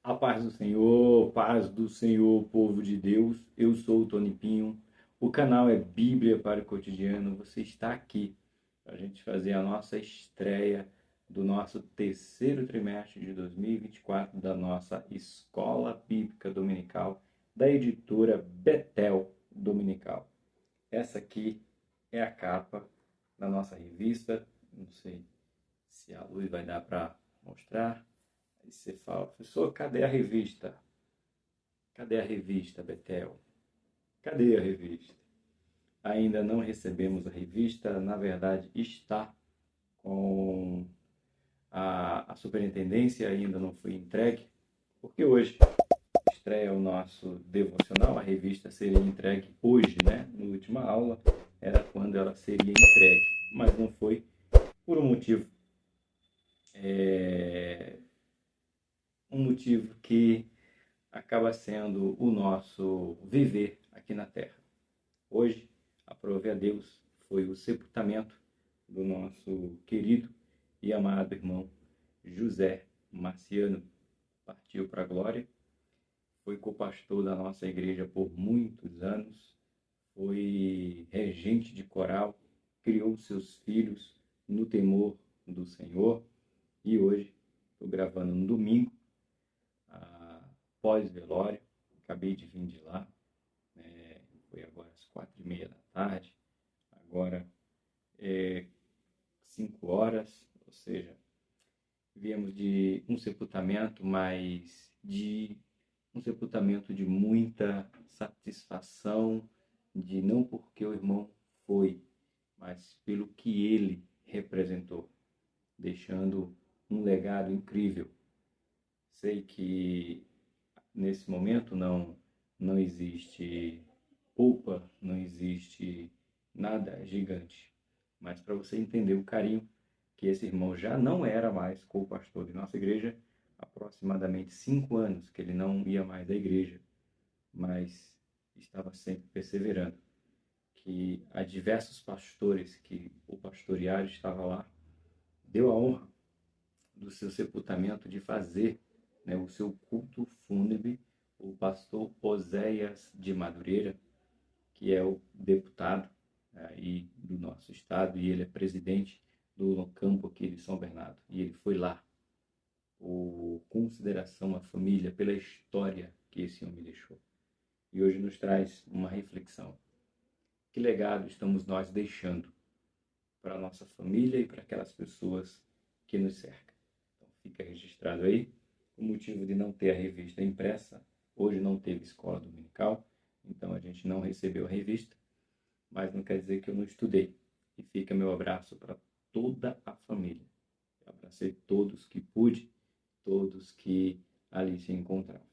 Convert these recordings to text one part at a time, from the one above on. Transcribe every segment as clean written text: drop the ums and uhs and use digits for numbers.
A paz do Senhor, povo de Deus. Eu sou o Tony Pinho. O canal é Bíblia para o Cotidiano. Você está aqui para a gente fazer a nossa estreia do nosso terceiro trimestre de 2024 da nossa Escola Bíblica Dominical da editora Betel Dominical. Essa aqui é a capa da nossa revista. Não sei se a luz vai dar para mostrar. Aí você fala, professor, cadê a revista? Cadê a revista, Betel? Cadê a revista? Ainda não recebemos a revista, na verdade está com a superintendência, ainda não foi entregue, porque hoje estreia o nosso devocional, a revista seria entregue hoje, né? Na última aula era quando ela seria entregue, mas não foi por um motivo um motivo que acaba sendo o nosso viver aqui na Terra. Hoje, aprove a Deus, foi o sepultamento do nosso querido e amado irmão José Marciano. Partiu para a glória, foi copastor da nossa igreja por muitos anos, foi regente de coral, criou seus filhos no temor do Senhor e hoje, estou gravando no domingo, pós-velório, acabei de vir de lá, foi agora às 4h30 da tarde, agora 5 horas, ou seja, viemos de um sepultamento, mas de um sepultamento de muita satisfação, de não porque o irmão foi, mas pelo que ele representou, deixando um legado incrível. Sei que nesse momento não existe culpa, não existe nada gigante. Mas para você entender o carinho que esse irmão já não era mais co-pastor de nossa igreja, aproximadamente 5 anos que ele não ia mais à igreja, mas estava sempre perseverando. Que a diversos pastores que o pastorearam estava lá, deu a honra do seu sepultamento de fazer o seu culto fúnebre, o pastor Oséias de Madureira, que é o deputado aí do nosso estado, e ele é presidente do campo aqui de São Bernardo. E ele foi lá, por consideração à família, pela história que esse homem deixou. E hoje nos traz uma reflexão. Que legado estamos nós deixando para a nossa família e para aquelas pessoas que nos cercam? Então fica registrado aí. O motivo de não ter a revista impressa, hoje não teve escola dominical, então a gente não recebeu a revista, mas não quer dizer que eu não estudei. E fica meu abraço para toda a família. Eu abracei todos que pude, todos que ali se encontravam.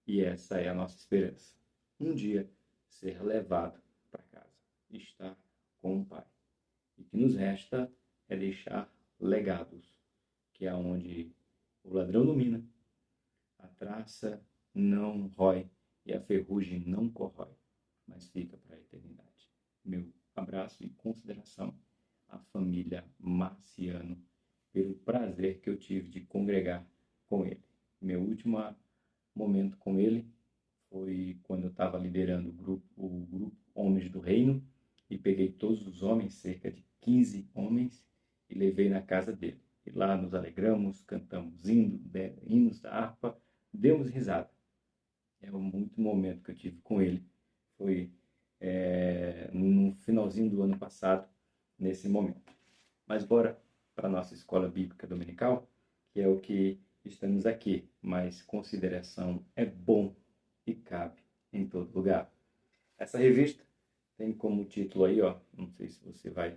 E essa é a nossa esperança. Um dia ser levado para casa, estar com o Pai. E o que nos resta é deixar legados, que é onde o ladrão domina, a traça não rói e a ferrugem não corrói, mas fica para a eternidade. Meu abraço e consideração à família Marciano, pelo prazer que eu tive de congregar com ele. Meu último momento com ele foi quando eu estava liderando o grupo Homens do Reino, e peguei todos os homens, cerca de 15 homens, e levei na casa dele. E lá nos alegramos, cantamos hinos da harpa, demos risada. É muito momento que eu tive com ele. Foi no finalzinho do ano passado, nesse momento. Mas bora para a nossa escola bíblica dominical, que é o que estamos aqui. Mas consideração é bom e cabe em todo lugar. Essa revista tem como título aí, ó, não sei se você vai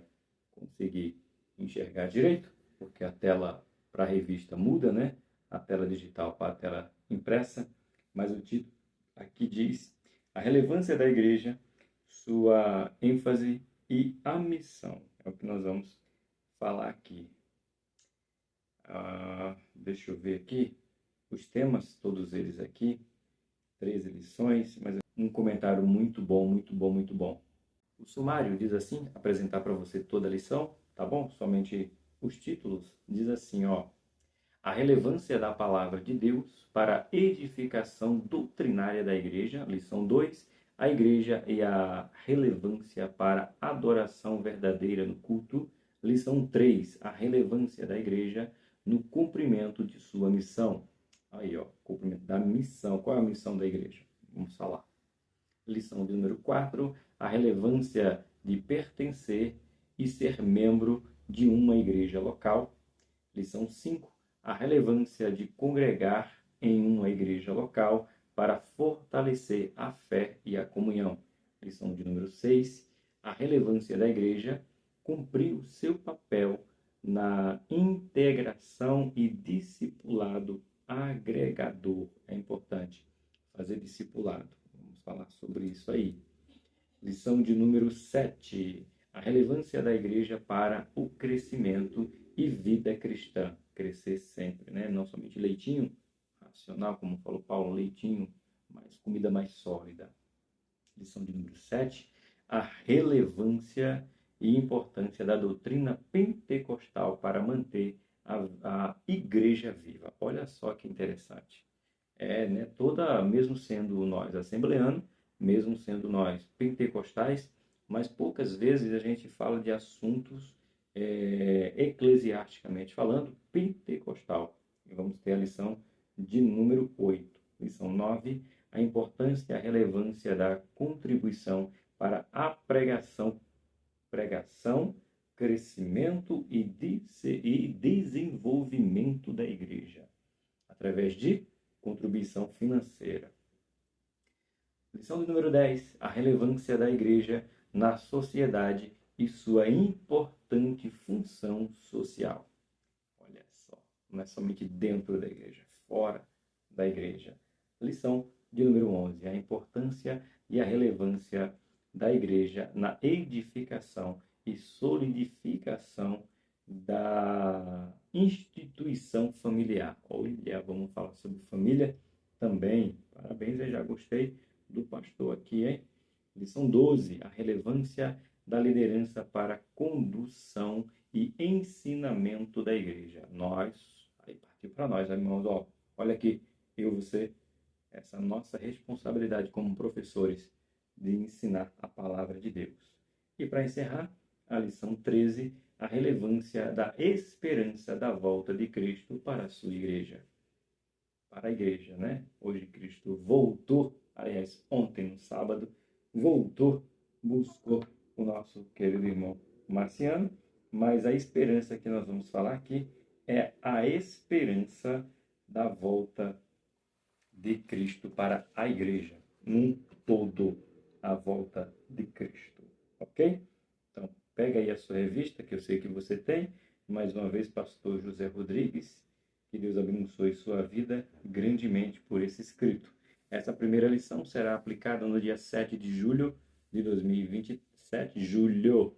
conseguir enxergar direito, porque a tela para a revista muda, né? A tela digital para a tela impressa, mas o título aqui diz: a relevância da igreja, sua ênfase e a missão. É o que nós vamos falar aqui. Deixa eu ver aqui os temas, todos eles aqui, 13 lições, mas um comentário muito bom, muito bom, muito bom. O sumário diz assim, apresentar para você toda a lição, tá bom? Somente os títulos, diz assim, ó: a relevância da palavra de Deus para a edificação doutrinária da igreja. Lição 2, a igreja e a relevância para a adoração verdadeira no culto. Lição 3, a relevância da igreja no cumprimento de sua missão. Aí, ó, cumprimento da missão. Qual é a missão da igreja? Vamos falar. Lição de número 4, a relevância de pertencer e ser membro de uma igreja local. Lição 5, a relevância de congregar em uma igreja local para fortalecer a fé e a comunhão. Lição de número 6, a relevância da igreja cumprir o seu papel na integração e discipulado agregador. É importante fazer discipulado. Vamos falar sobre isso aí. Lição de número 7, a relevância da igreja para o crescimento e vida cristã. Crescer sempre, né? Não somente leitinho racional, como falou Paulo, leitinho, mas comida mais sólida. Lição de número 7, a relevância e importância da doutrina pentecostal para manter a igreja viva. Olha só que interessante. Né, mesmo sendo nós assembleanos, mesmo sendo nós pentecostais, mas poucas vezes a gente fala de assuntos eclesiasticamente falando, pentecostal. E vamos ter a lição de número 8. Lição 9, a importância e a relevância da contribuição para a pregação, crescimento e desenvolvimento da igreja, através de contribuição financeira. Lição de número 10, a relevância da igreja na sociedade e sua importante função social. Olha só, não é somente dentro da igreja, fora da igreja. Lição de número 11, a importância e a relevância da igreja na edificação e solidificação da instituição familiar. Olha, vamos falar sobre família também. Parabéns, eu já gostei do pastor aqui, hein? Lição 12, a relevância da liderança para a condução e ensinamento da igreja. Aí partiu para nós, irmãos, ó, olha aqui, eu e você, essa nossa responsabilidade como professores de ensinar a palavra de Deus. E para encerrar, a lição 13, a relevância da esperança da volta de Cristo para a sua igreja. Para a igreja, né? Hoje Cristo voltou, aliás, ontem, no sábado, voltou, buscou o nosso querido irmão Marciano, mas a esperança que nós vamos falar aqui é a esperança da volta de Cristo para a igreja, num todo, a volta de Cristo, ok? Então, pega aí a sua revista, que eu sei que você tem. Mais uma vez, pastor José Rodrigues, que Deus abençoe sua vida grandemente por esse escrito. Essa primeira lição será aplicada no dia 7 de julho de 2027, julho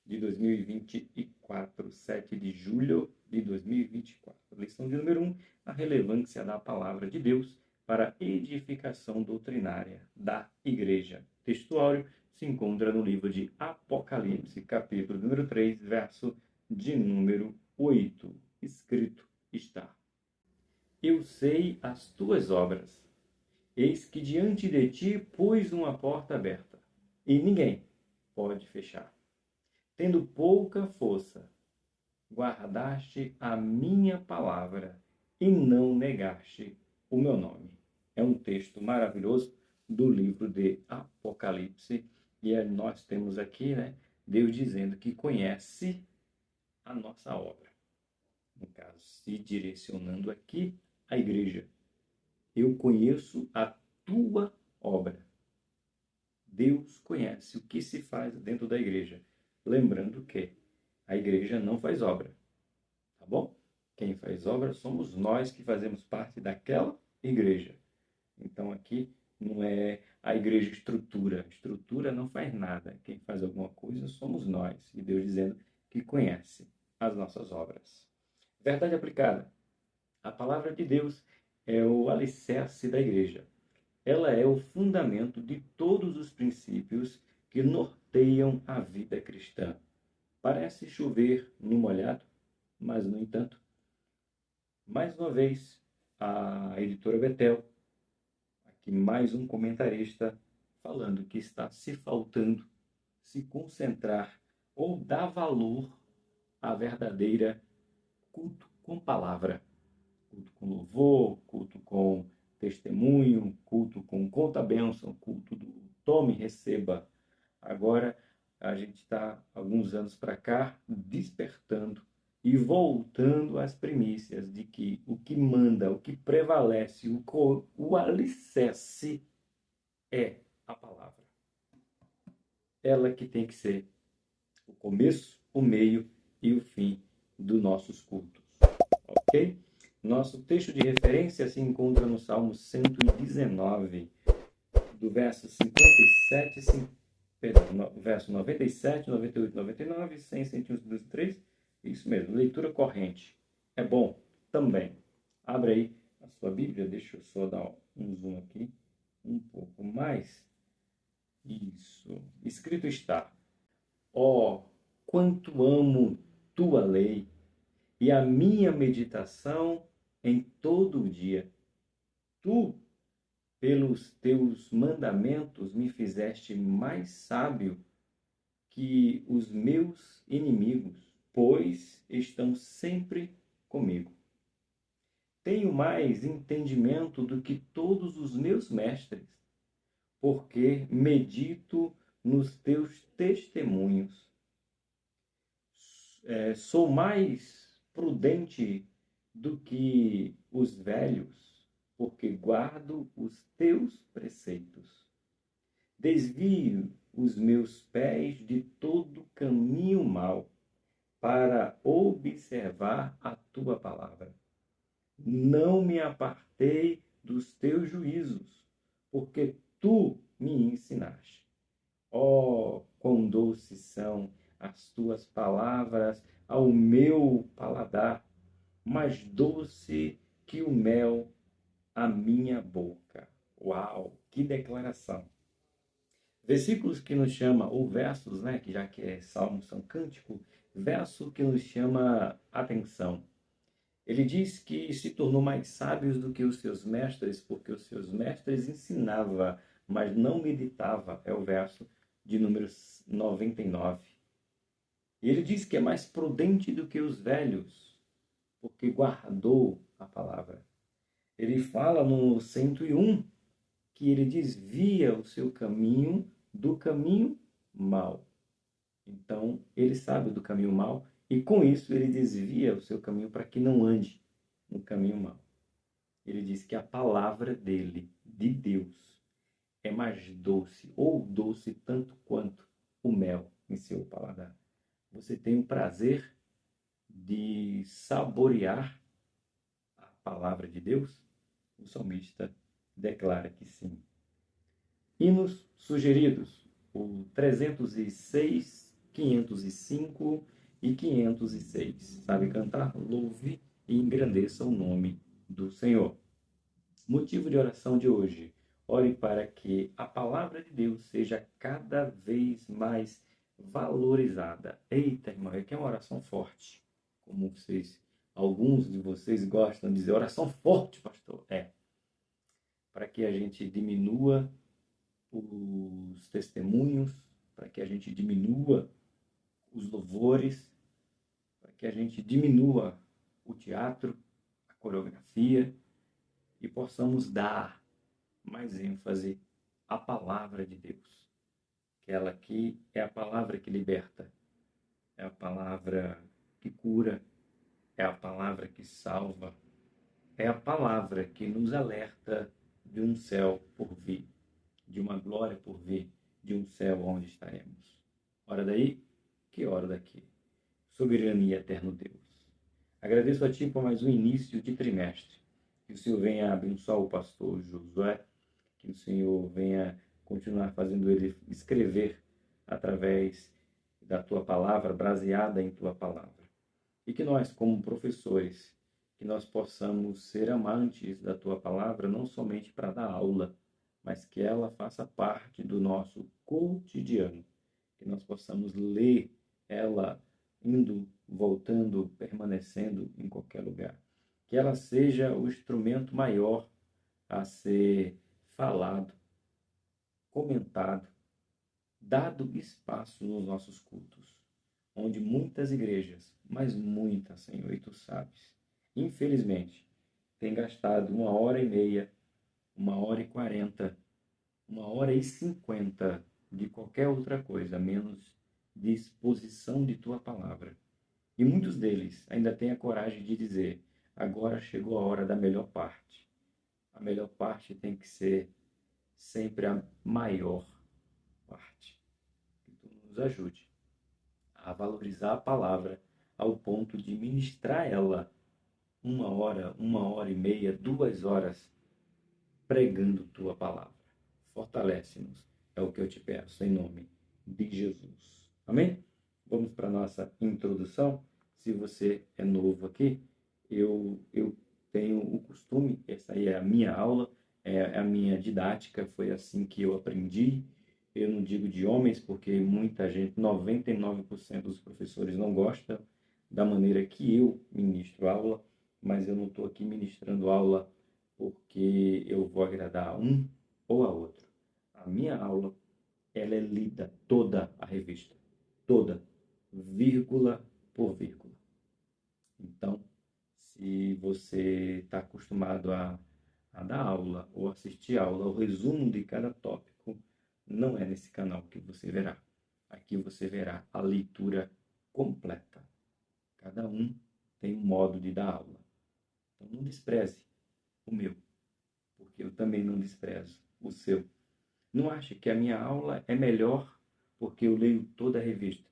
de 2024, 7 de julho de 2024. Lição de número 1, a relevância da palavra de Deus para a edificação doutrinária da igreja. Textuário se encontra no livro de Apocalipse, capítulo número 3, verso de número 8. Escrito está: Eu sei as tuas obras. Eis que diante de ti pus uma porta aberta, e ninguém pode fechar. Tendo pouca força, guardaste a minha palavra e não negaste o meu nome. É um texto maravilhoso do livro de Apocalipse, e nós temos aqui, né, Deus dizendo que conhece a nossa obra. No caso, se direcionando aqui à igreja. Eu conheço a tua obra. Deus conhece o que se faz dentro da igreja. Lembrando que a igreja não faz obra, tá bom? Quem faz obra somos nós que fazemos parte daquela igreja. Então aqui não é a igreja estrutura. Estrutura não faz nada. Quem faz alguma coisa somos nós. E Deus dizendo que conhece as nossas obras. Verdade aplicada. A palavra de Deus é o alicerce da igreja. Ela é o fundamento de todos os princípios que norteiam a vida cristã. Parece chover no molhado, mas, no entanto, Mais uma vez, a editora Betel, aqui mais um comentarista falando que está se faltando se concentrar ou dar valor à verdadeira culto com palavra. Culto com louvor, culto com testemunho, culto com conta-bênção, culto do tome e receba. Agora, a gente está, alguns anos para cá, despertando e voltando às primícias de que o que manda, o que prevalece, o alicerce é a palavra. Ela que tem que ser o começo, o meio e o fim dos nossos cultos. Ok? Nosso texto de referência se encontra no Salmo 119, do verso 57, perdão, verso 97, 98, 99, 100, 101, 103. Isso mesmo, leitura corrente. É bom também. Abre aí a sua Bíblia, deixa eu só dar um zoom aqui, um pouco mais. Isso. Escrito está: ó, quanto amo tua lei, e a minha meditação em todo o dia. Tu, pelos teus mandamentos, me fizeste mais sábio que os meus inimigos, pois estão sempre comigo. Tenho mais entendimento do que todos os meus mestres, porque medito nos teus testemunhos. Sou mais prudente do que os velhos, porque guardo os teus preceitos. Desvio os meus pés de todo caminho mau, para observar a tua palavra. Não me apartei dos teus juízos, porque tu me ensinaste. Oh, quão doces são as tuas palavras ao meu paladar, mais doce que o mel à minha boca. Uau, que declaração! Versículos que nos chama, ou versos, né, que já que é salmo, são cântico, verso que nos chama atenção. Ele diz que se tornou mais sábios do que os seus mestres, porque os seus mestres ensinavam, mas não meditava. É o verso de número 99. E ele diz que é mais prudente do que os velhos, porque guardou a palavra. Ele fala no 101 que ele desvia o seu caminho do caminho mau. Então, ele sabe do caminho mau e com isso ele desvia o seu caminho para que não ande no caminho mau. Ele diz que a palavra dele, de Deus, é mais doce, ou doce tanto quanto o mel em seu paladar. Você tem o prazer de saborear a palavra de Deus? O salmista declara que sim. Hinos sugeridos: o 306, 505 e 506. Sabe cantar? Louve e engrandeça o nome do Senhor. Motivo de oração de hoje: ore para que a palavra de Deus seja cada vez mais valorizada. Eita, irmão, aqui é uma oração forte. Como alguns de vocês gostam de dizer, oração forte, pastor. Para que a gente diminua os testemunhos, para que a gente diminua os louvores, para que a gente diminua o teatro, a coreografia e possamos dar mais ênfase à palavra de Deus. Aquela que é a palavra que liberta, é a palavra que cura, é a palavra que salva, é a palavra que nos alerta de um céu por vir, de uma glória por vir, de um céu onde estaremos. Ora daí, que hora daqui. Soberano e eterno Deus. Agradeço a Ti por mais um início de trimestre. Que o Senhor venha abençoar o pastor Josué, que o Senhor venha continuar fazendo ele escrever através da Tua palavra, baseada em Tua palavra. E que nós, como professores, que nós possamos ser amantes da Tua palavra, não somente para dar aula, mas que ela faça parte do nosso cotidiano. Que nós possamos ler ela indo, voltando, permanecendo em qualquer lugar. que ela seja o instrumento maior a ser falado, comentado, dado espaço nos nossos cultos, onde muitas igrejas, mas muitas, Senhor, e tu sabes, infelizmente, têm gastado 1h30, 1h40, 1h50 de qualquer outra coisa, menos de exposição de tua palavra. E muitos deles ainda têm a coragem de dizer: agora chegou a hora da melhor parte. A melhor parte tem que ser sempre a maior parte. Que tu nos ajude a valorizar a palavra ao ponto de ministrar ela 1h, 1h30, 2 horas, pregando tua palavra. Fortalece-nos, é o que eu te peço, em nome de Jesus. Amém? Vamos para a nossa introdução. Se você é novo aqui, eu tenho o costume, essa aí é a minha aula, é a minha didática, foi assim que eu aprendi. Eu não digo de homens, porque muita gente, 99% dos professores não gostam da maneira que eu ministro aula, mas eu não estou aqui ministrando aula porque eu vou agradar a um ou a outro. A minha aula, ela é lida, toda a revista, toda, vírgula por vírgula. Então, se você está acostumado a dar aula ou assistir aula, o resumo de cada tópico, não é nesse canal que você verá. Aqui você verá a leitura completa. Cada um tem um modo de dar aula. Então, não despreze o meu, porque eu também não desprezo o seu. Não ache que a minha aula é melhor porque eu leio toda a revista,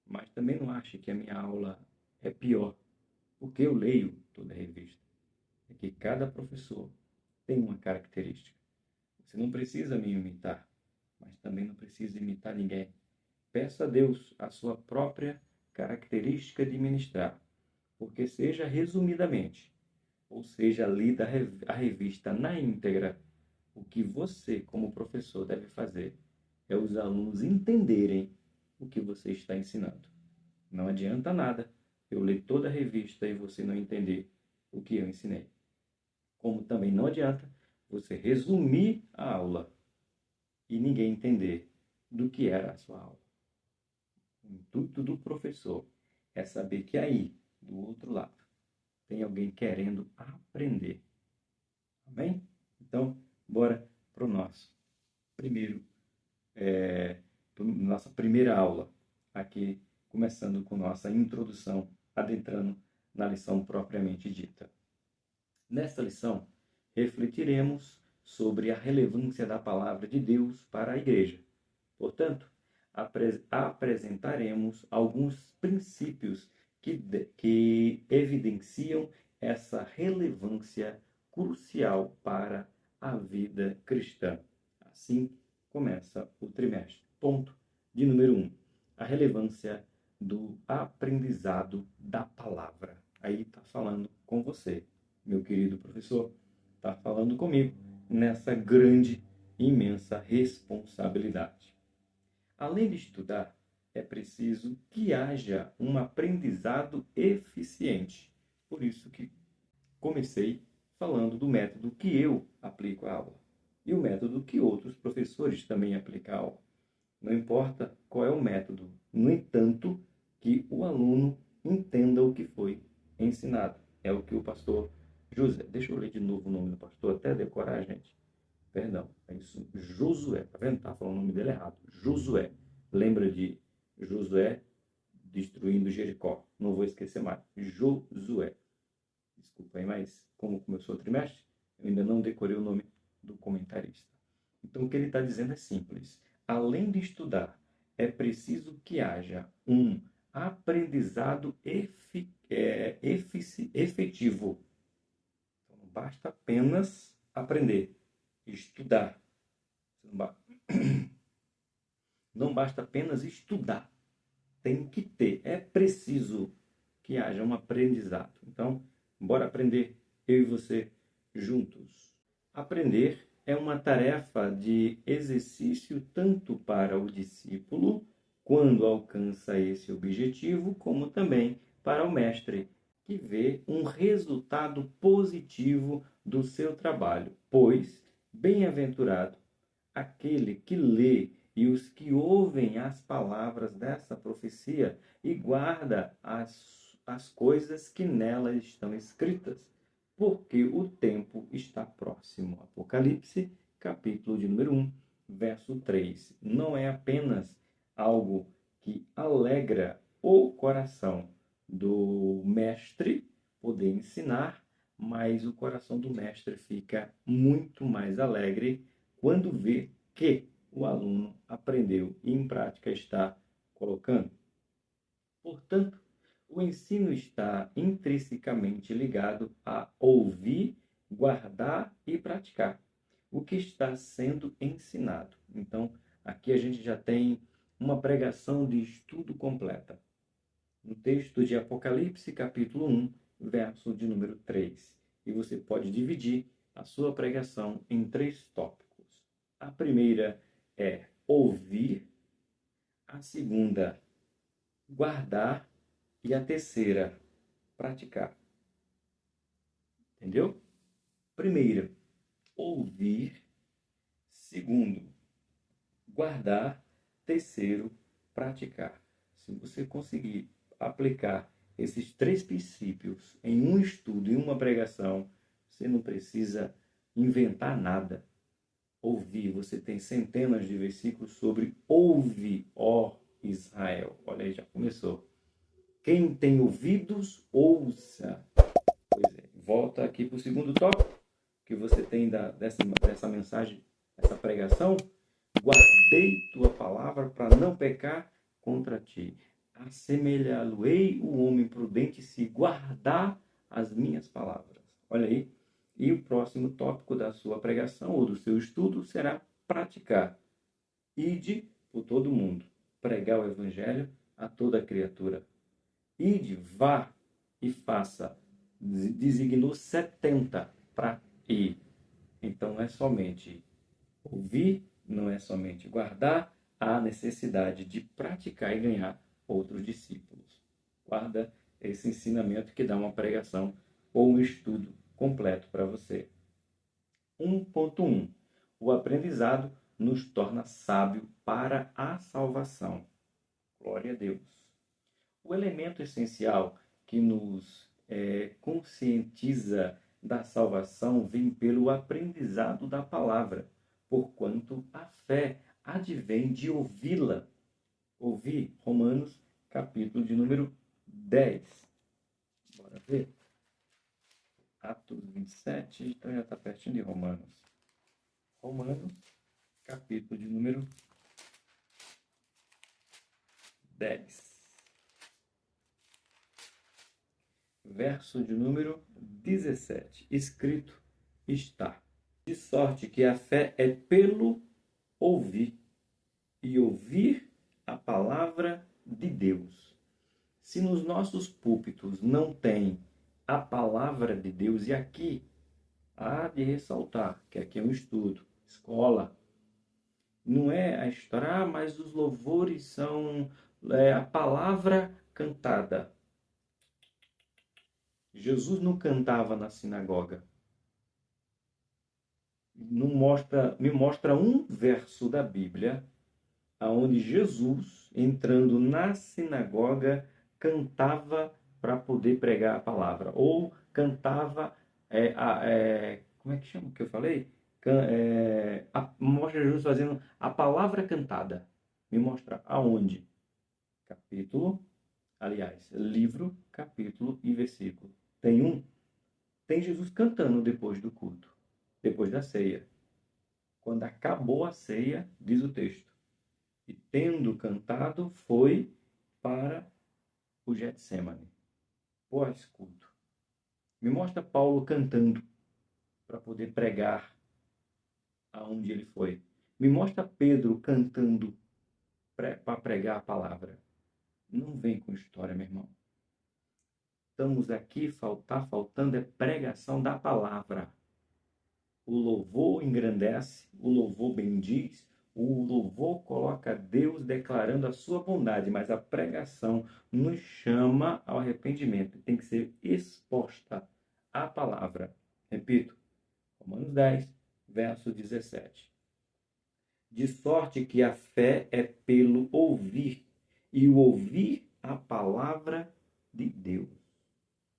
mas também não ache que a minha aula é pior porque eu leio toda a revista. É que cada professor tem uma característica. Você não precisa me imitar, mas também não precisa imitar ninguém. Peça a Deus a sua própria característica de ministrar, porque seja resumidamente, ou seja lida a revista na íntegra, o que você, como professor, deve fazer é os alunos entenderem o que você está ensinando. Não adianta nada eu ler toda a revista e você não entender o que eu ensinei. Como também não adianta você resumir a aula e ninguém entender do que era a sua aula. O intuito do professor é saber que aí, do outro lado, tem alguém querendo aprender. Amém? Então, bora para o nosso primeiro, nossa primeira aula, aqui começando com nossa introdução, adentrando na lição propriamente dita. Nesta lição, refletiremos sobre a relevância da palavra de Deus para a igreja. Portanto, apresentaremos alguns princípios que evidenciam essa relevância crucial para a vida cristã. Assim começa o trimestre. Ponto de número 1. A relevância do aprendizado da palavra. Aí está falando com você, meu querido professor, está falando comigo nessa grande, imensa responsabilidade. Além de estudar, é preciso que haja um aprendizado eficiente. Por isso que comecei falando do método que eu aplico à aula e o método que outros professores também aplicam à aula. Não importa qual é o método, no entanto, que o aluno entenda o que foi ensinado. É o que o pastor José, deixa eu ler de novo o nome do pastor, até decorar, gente. Perdão, é isso, Josué, tá vendo? Tá falando o nome dele errado. Josué. Lembra de Josué destruindo Jericó? Não vou esquecer mais. Josué. Desculpa aí, mas como começou o trimestre, eu ainda não decorei o nome do comentarista. Então, o que ele está dizendo é simples. Além de estudar, é preciso que haja um aprendizado efetivo. Então, não basta apenas aprender, estudar. Não basta apenas estudar. Tem que ter, é preciso que haja um aprendizado. Então, bora aprender, eu e você, juntos. Aprender é uma tarefa de exercício tanto para o discípulo, quando alcança esse objetivo, como também para o mestre. que vê um resultado positivo do seu trabalho, pois bem-aventurado aquele que lê e os que ouvem as palavras dessa profecia e guarda as coisas que nelas estão escritas, porque o tempo está próximo. Apocalipse, capítulo de número 1, verso 3. Não é apenas algo que alegra o coração do mestre poder ensinar, mas o coração do mestre fica muito mais alegre quando vê que o aluno aprendeu e em prática está colocando. Portanto, o ensino está intrinsecamente ligado a ouvir, guardar e praticar o que está sendo ensinado. Então, aqui a gente já tem uma pregação de estudo completa. No texto de Apocalipse, capítulo 1, verso de número 3. E você pode dividir a sua pregação em 3 tópicos. A primeira é ouvir, a segunda, guardar e a terceira, praticar. Entendeu? Primeiro, ouvir. Segundo, guardar. Terceiro, praticar. Se você conseguir aplicar esses 3 princípios em um estudo, em uma pregação, você não precisa inventar nada. Ouvir, você tem centenas de versículos sobre ouve, ó Israel. Olha aí, já começou. Quem tem ouvidos, ouça. Pois é, volta aqui para o segundo tópico que você tem dessa mensagem, dessa pregação. Guardei tua palavra para não pecar contra ti. Assemelhá-lo-ei o homem prudente se guardar as minhas palavras. Olha aí. E o próximo tópico da sua pregação ou do seu estudo será praticar. Ide por todo mundo, pregar o evangelho a toda criatura. Ide, vá e faça. Designou 70 para ir. Então não é somente ouvir, não é somente guardar, há necessidade de praticar e ganhar outros discípulos. Guarda esse ensinamento que dá uma pregação ou um estudo completo para você. 1.1. O aprendizado nos torna sábio para a salvação. Glória a Deus. O elemento essencial que nos conscientiza da salvação vem pelo aprendizado da palavra, porquanto a fé advém de ouvi-la. Ouvir, Romanos, capítulo de número 10. Bora ver. Atos 27, então já está pertinho de Romanos. Romanos, capítulo de número 10. Verso de número 17. Escrito está: de sorte que a fé é pelo ouvir, e ouvir a palavra de Deus. Se nos nossos púlpitos não tem a palavra de Deus, e aqui há de ressaltar que aqui é um estudo, escola, não é a história, mas os louvores são a palavra cantada. Jesus não cantava na sinagoga. Me mostra um verso da Bíblia onde Jesus, entrando na sinagoga, cantava para poder pregar a palavra. Ou cantava, como é que chama o que eu falei? Mostra Jesus fazendo a palavra cantada. Me mostra aonde? Livro, capítulo e versículo. Tem Jesus cantando depois do culto, depois da ceia. Quando acabou a ceia, diz o texto, e tendo cantado, foi para o Getsemane, pós-culto. Me mostra Paulo cantando para poder pregar aonde ele foi. Me mostra Pedro cantando para pregar a palavra. Não vem com história, meu irmão. Estamos aqui, faltando é pregação da palavra. O louvor engrandece, o louvor bendiz, O louvor coloca Deus declarando a sua bondade, mas a pregação nos chama ao arrependimento. Tem que ser exposta a palavra. Repito, Romanos 10, verso 17. De sorte que a fé é pelo ouvir, e o ouvir a palavra de Deus.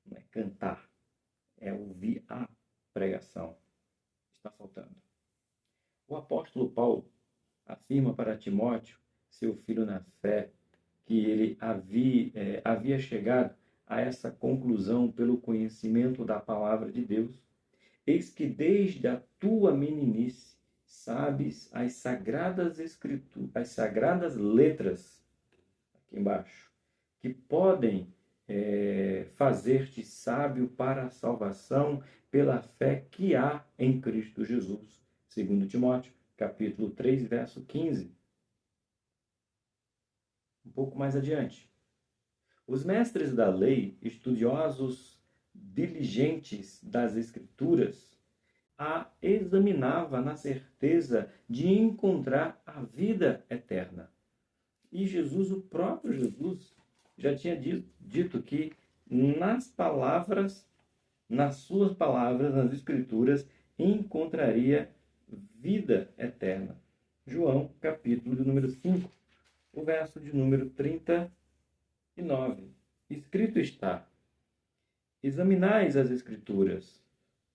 Não é cantar, é ouvir a pregação. Está faltando. O apóstolo Paulo afirma para Timóteo, seu filho na fé, que ele havia chegado a essa conclusão pelo conhecimento da palavra de Deus. Eis que desde a tua meninice sabes as sagradas escrituras, as sagradas letras, aqui embaixo, que podem fazer-te sábio para a salvação pela fé que há em Cristo Jesus. Segundo Timóteo, capítulo 3, verso 15. Um pouco mais adiante. Os mestres da lei, estudiosos diligentes das Escrituras, a examinava na certeza de encontrar a vida eterna. E Jesus, o próprio Jesus, já tinha dito que nas suas palavras, nas Escrituras, encontraria vida eterna. João, capítulo de número 5, o verso de número 39. Escrito está: examinais as Escrituras,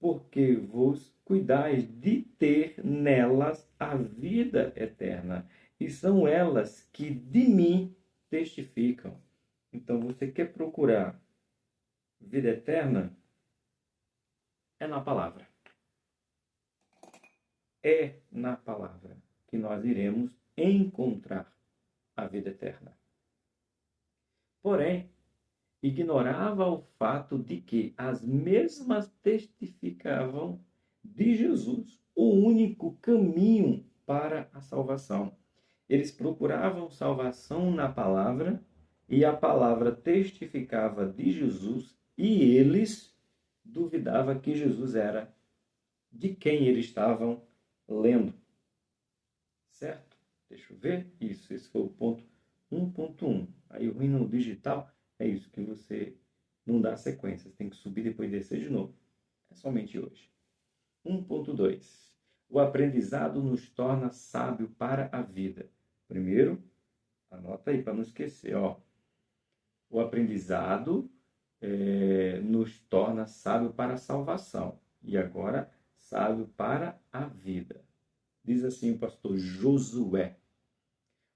porque vos cuidais de ter nelas a vida eterna, e são elas que de mim testificam. Então, você quer procurar vida eterna? É na palavra. É na palavra que nós iremos encontrar a vida eterna. Porém, ignorava o fato de que as mesmas testificavam de Jesus o único caminho para a salvação. Eles procuravam salvação na palavra e a palavra testificava de Jesus e eles duvidavam que Jesus era de quem eles estavam lendo. Certo? Deixa eu ver. Isso, esse foi o ponto 1.1. Aí o ruim no digital é isso, que você não dá sequência. Você tem que subir e depois descer de novo. É somente hoje. 1.2. O aprendizado nos torna sábio para a vida. Primeiro, anota aí para não esquecer. O aprendizado nos torna sábio para a salvação. E agora, sábio para a vida. Diz assim o pastor Josué: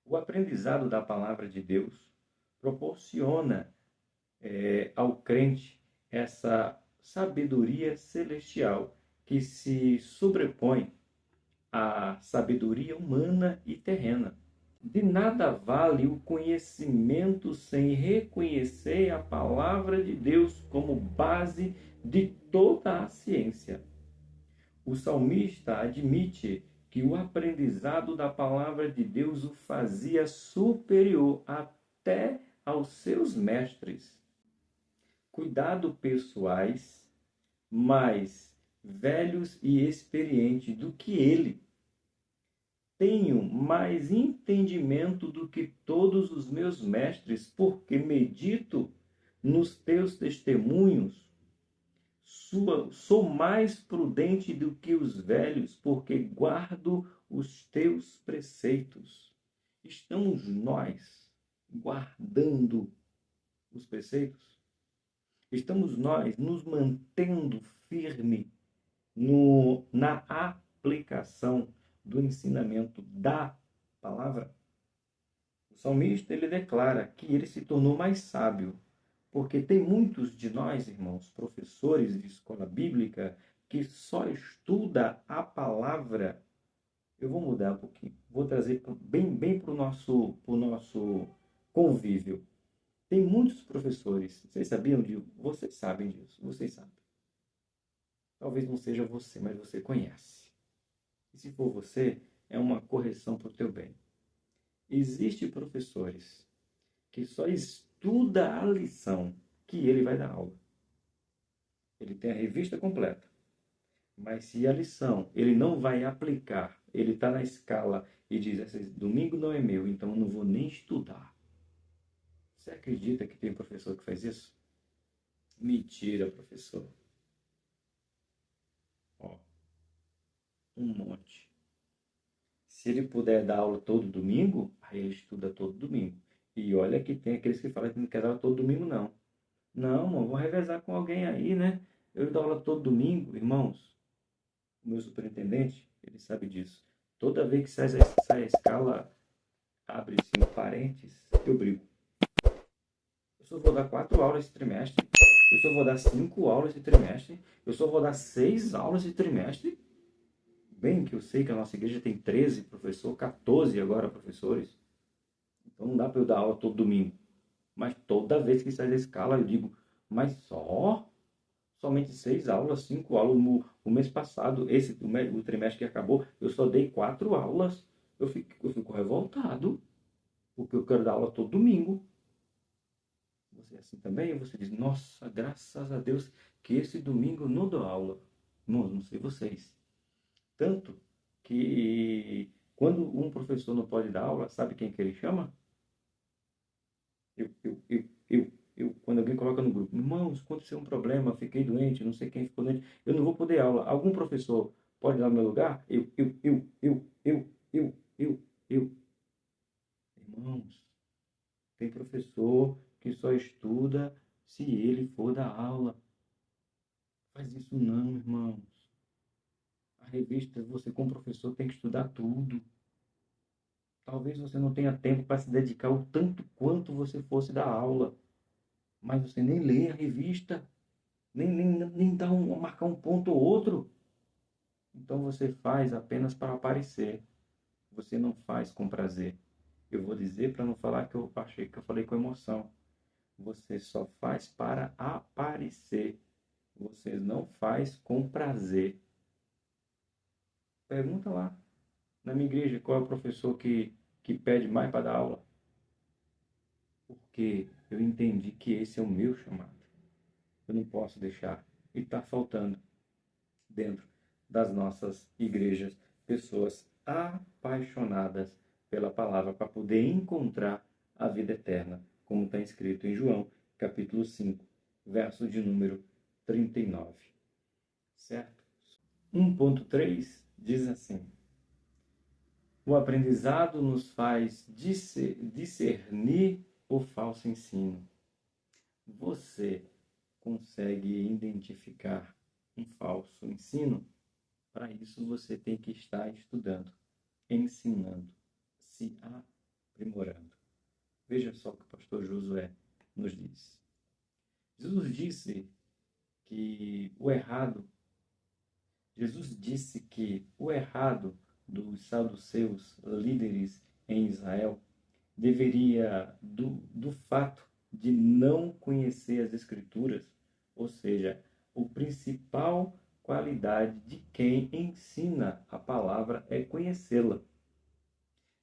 o aprendizado da palavra de Deus proporciona ao crente essa sabedoria celestial que se sobrepõe à sabedoria humana e terrena. De nada vale o conhecimento sem reconhecer a palavra de Deus como base de toda a ciência. O salmista admite que o aprendizado da palavra de Deus o fazia superior até aos seus mestres. Cuidado pessoais, mais velhos e experientes do que ele. Tenho mais entendimento do que todos os meus mestres, porque medito nos teus testemunhos. Sou mais prudente do que os velhos, porque guardo os teus preceitos. Estamos nós guardando os preceitos? Estamos nós nos mantendo firme na aplicação do ensinamento da palavra? O salmista, ele declara que ele se tornou mais sábio, porque tem muitos de nós, irmãos, professores de escola bíblica, que só estuda a palavra. Eu vou mudar um pouquinho, vou trazer bem para o nosso convívio. Tem muitos professores, vocês sabiam disso? Vocês sabem disso, vocês sabem. Talvez não seja você, mas você conhece. E se for você, é uma correção para o teu bem. Existem professores que só estuda a lição que ele vai dar aula. Ele tem a revista completa, Mas se a lição ele não vai aplicar, ele está na escala e diz: esse domingo não é meu, então eu não vou nem estudar. Você acredita que tem professor que faz isso? Mentira, professor. Ó, um monte. Se ele puder dar aula todo domingo, aí ele estuda todo domingo. E olha que tem aqueles que falam que não quer dar aula todo domingo, não. Não, mano, vou revezar com alguém aí, né? Eu dou aula todo domingo, irmãos. O meu superintendente, ele sabe disso. Toda vez que sai a escala, abre-se um parênteses, eu brigo. Eu só vou dar 4 aulas esse trimestre. Eu só vou dar 5 aulas esse trimestre. Eu só vou dar 6 aulas esse trimestre. Bem que eu sei que a nossa igreja tem 13 professores, 14 agora professores. Então não dá para eu dar aula todo domingo. Mas toda vez que sai da escala eu digo, mas somente 6 aulas, 5 aulas. O mês passado, o trimestre que acabou, eu só dei 4 aulas. Eu fico revoltado, porque eu quero dar aula todo domingo. Você é assim também? Você diz, nossa, graças a Deus que esse domingo eu não dou aula. Não sei vocês. Tanto que quando um professor não pode dar aula, sabe quem que ele chama? Quando alguém coloca no grupo, irmãos, aconteceu um problema, fiquei doente, não sei quem ficou doente, eu não vou poder aula. Algum professor pode dar no meu lugar? Eu. Irmãos, tem professor que só estuda se ele for dar aula. Faz isso não, irmãos. A revista, você como professor tem que estudar tudo. Talvez você não tenha tempo para se dedicar o tanto quanto você fosse dar aula, mas você nem lê a revista, nem marcar um ponto ou outro. Então você faz apenas para aparecer. Você não faz com prazer. Eu vou dizer para não falar que eu achei que eu falei com emoção. Você só faz para aparecer. Você não faz com prazer. Pergunta lá na minha igreja qual é o professor que pede mais para dar aula. Porque eu entendi que esse é o meu chamado. Eu não posso deixar. E está faltando dentro das nossas igrejas pessoas apaixonadas pela palavra para poder encontrar a vida eterna, como está escrito em João, capítulo 5, verso de número 39. Certo? 1.3 diz assim: o aprendizado nos faz discernir o falso ensino. Você consegue identificar um falso ensino? Para isso você tem que estar estudando, ensinando, se aprimorando. Veja só o que o pastor Josué nos diz. Jesus disse que o errado, Jesus disse que o errado dos saduceus, líderes em Israel, deveria do fato de não conhecer as Escrituras, ou seja, o principal qualidade de quem ensina a palavra é conhecê-la.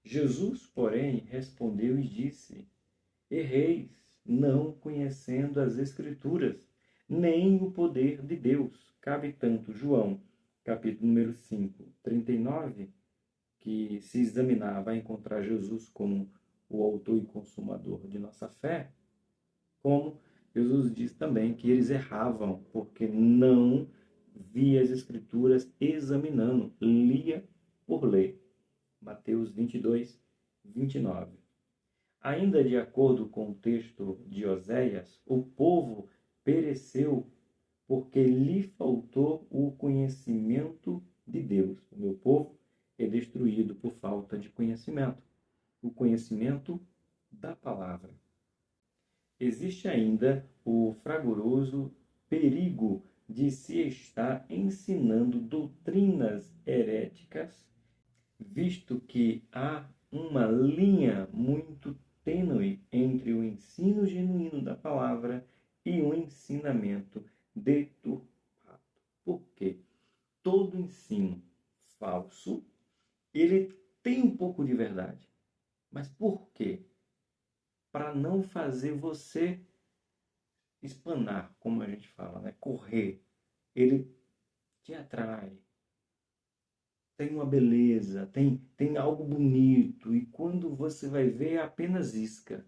Jesus, porém, respondeu e disse: erreis, não conhecendo as Escrituras, nem o poder de Deus. Cabe tanto João, capítulo número 5, 39, que se examinar vai encontrar Jesus como o autor e consumador de nossa fé, como Jesus diz também que eles erravam porque não via as Escrituras examinando, lia por ler. Mateus 22, 29. Ainda de acordo com o texto de Oséias, o povo pereceu porque lhe faltou o conhecimento de Deus. O meu povo é destruído por falta de conhecimento. O conhecimento da palavra. Existe ainda o fragoroso perigo de se estar ensinando doutrinas heréticas, visto que há uma linha muito tênue entre o ensino genuíno da palavra e o ensinamento deturpado. Por quê? Todo ensino falso, ele tem um pouco de verdade. Mas por quê? Para não fazer você espanar, como a gente fala, né? Correr. Ele te atrai, tem uma beleza, tem algo bonito, e quando você vai ver é apenas isca.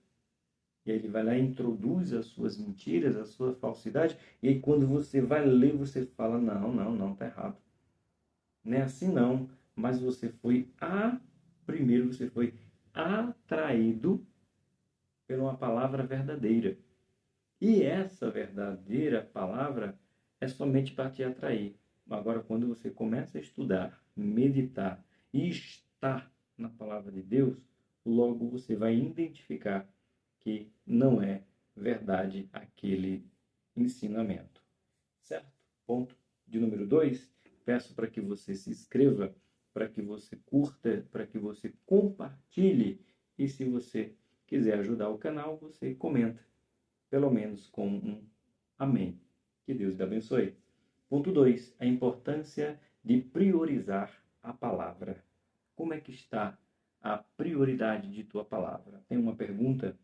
E aí ele vai lá e introduz as suas mentiras, a sua falsidade, e aí quando você vai ler, você fala, não, não, não, tá errado. Não é assim não, mas primeiro você foi atraído por uma palavra verdadeira. E essa verdadeira palavra é somente para te atrair. Agora, quando você começa a estudar, meditar e estar na palavra de Deus, logo você vai identificar que não é verdade aquele ensinamento. Certo? Ponto de número 2. Peço para que você se inscreva, para que você curta, para que você compartilhe. E se você quiser ajudar o canal, você comenta pelo menos com um amém. Que Deus te abençoe. Ponto 2. A importância de priorizar a palavra. Como é que está a prioridade de tua palavra? Tem uma pergunta,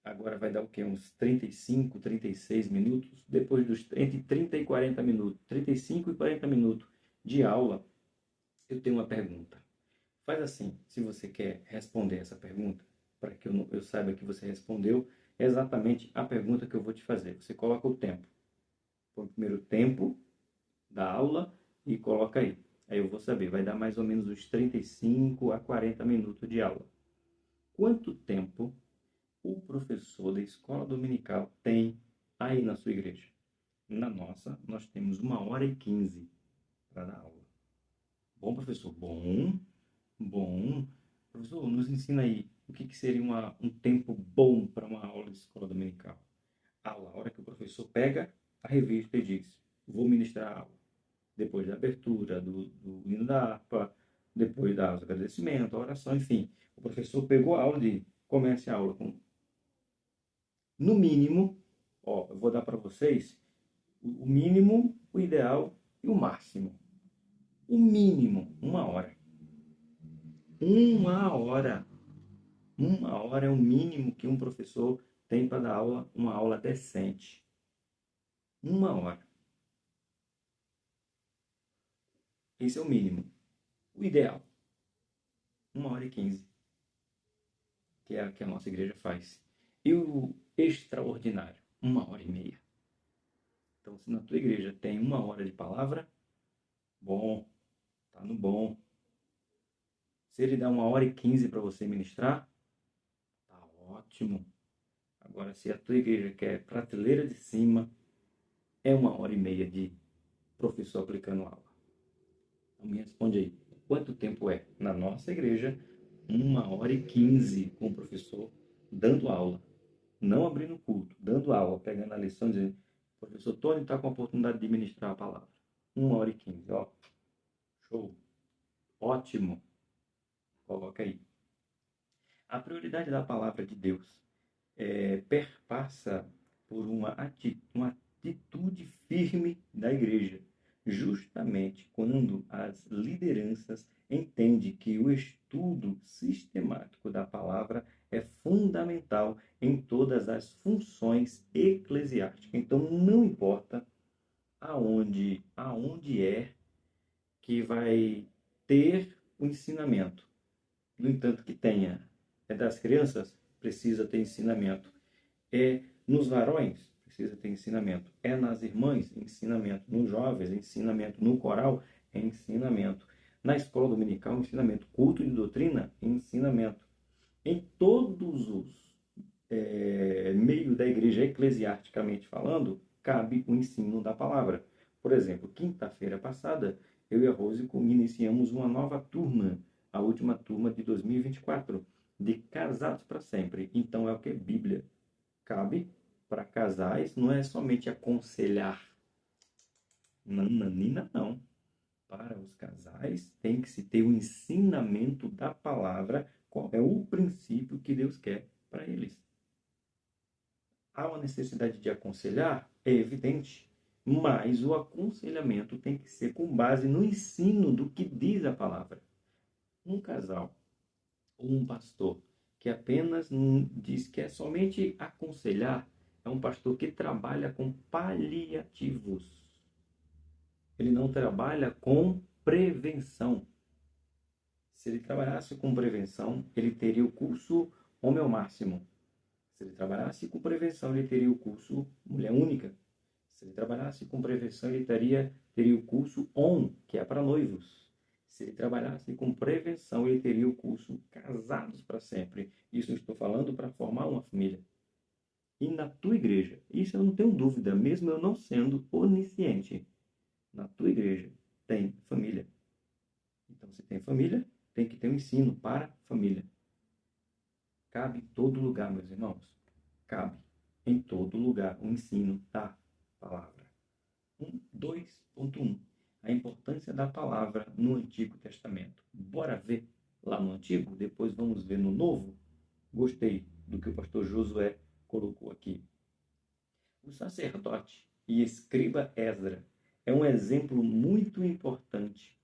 agora vai dar o quê? Uns 35, 36 minutos? Depois dos entre 30 e 40 minutos, 35 e 40 minutos de aula, eu tenho uma pergunta. Faz assim, se você quer responder essa pergunta, para que eu saiba que você respondeu exatamente a pergunta que eu vou te fazer. Você coloca o tempo. Põe o primeiro tempo da aula e coloca aí. Aí eu vou saber, vai dar mais ou menos uns 35 a 40 minutos de aula. Quanto tempo o professor da escola dominical tem aí na sua igreja? Na nossa, nós temos 1h15 para dar aula. Bom, professor? Bom. Bom, professor, nos ensina aí o que seria um tempo bom para uma aula de escola dominical. A hora que o professor pega a revista e diz, vou ministrar a aula. Depois da abertura, do hino da harpa, depois dos agradecimentos, a oração, enfim. O professor pegou a aula e comece a aula com, no mínimo, eu vou dar para vocês o mínimo, o ideal e o máximo. O mínimo, 1 hora. 1 hora. 1 hora é o mínimo que um professor tem para dar aula, uma aula decente. 1 hora. Esse é o mínimo. O ideal, 1h15, que é o que a nossa igreja faz. E o extraordinário, 1h30. Então, se na tua igreja tem 1 hora de palavra, bom, tá no bom. Se ele dá 1h15 para você ministrar, tá ótimo. Agora, se a tua igreja quer prateleira de cima, é 1h30 de professor aplicando aula. Então, me responde aí, quanto tempo é? Na nossa igreja, 1h15 com o professor dando aula. Não abrindo culto, dando aula, pegando a lição e dizendo, professor Tony está com a oportunidade de ministrar a palavra. 1h15, ó. Show. Ótimo. Coloca aí. A prioridade da palavra de Deus perpassa por uma atitude firme da igreja, justamente quando as lideranças entendem que o estudo sistemático da palavra é fundamental em todas as funções eclesiásticas. Então, não importa aonde é que vai ter o ensinamento. No entanto, que tenha. É das crianças? Precisa ter ensinamento. É nos varões? Precisa ter ensinamento. É nas irmãs? Ensinamento. Nos jovens? Ensinamento. No coral? Ensinamento. Na escola dominical? Ensinamento. Culto de doutrina? Ensinamento. Em todos os meios da igreja, eclesiasticamente falando, cabe o ensino da palavra. Por exemplo, quinta-feira passada, eu e a Rose iniciamos uma nova turma, a última turma de 2024, de Casados para Sempre. Então, é o que é Bíblia. Cabe para casais, não é somente aconselhar. Nananina, não. Para os casais, tem que se ter o ensinamento da palavra, qual é o princípio que Deus quer para eles. Há uma necessidade de aconselhar? É evidente. Mas o aconselhamento tem que ser com base no ensino do que diz a palavra. Um casal ou um pastor que apenas diz que é somente aconselhar é um pastor que trabalha com paliativos. ele não trabalha com prevenção. Se ele trabalhasse com prevenção, ele teria o curso Homem ao Máximo. Se ele trabalhasse com prevenção, ele teria o curso Mulher Única. Se ele trabalhasse com prevenção, ele teria o curso ON, que é para noivos. Se ele trabalhasse com prevenção, ele teria o curso Casados para Sempre. Isso eu estou falando para formar uma família. E na tua igreja, isso eu não tenho dúvida, mesmo eu não sendo onisciente, na tua igreja tem família. Então, se tem família, tem que ter um ensino para família. Cabe em todo lugar, meus irmãos. Cabe em todo lugar o ensino da palavra. 2.1. A importância da palavra no Antigo Testamento. Bora ver lá no Antigo, depois vamos ver no Novo. Gostei do que o pastor Josué colocou aqui. O sacerdote e escriba Esdra é um exemplo muito importante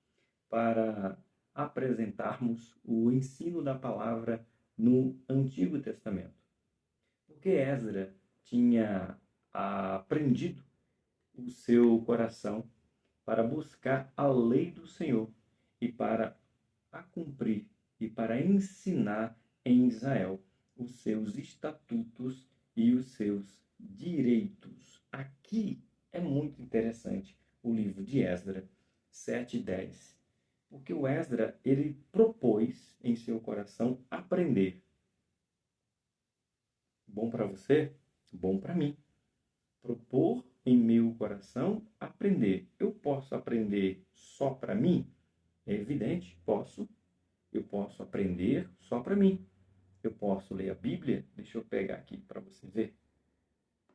para apresentarmos o ensino da palavra no Antigo Testamento. Porque Esdra tinha aprendido o seu coração para buscar a lei do Senhor e para a cumprir e para ensinar em Israel os seus estatutos e os seus direitos. Aqui é muito interessante o livro de Esdra 7:10, porque o Esdra ele propôs em seu coração aprender. Bom para você? Bom para mim. Propor em meu coração aprender. Eu posso aprender só para mim? É evidente, posso. Eu posso aprender só para mim. Eu posso ler a Bíblia. Deixa eu pegar aqui para você ver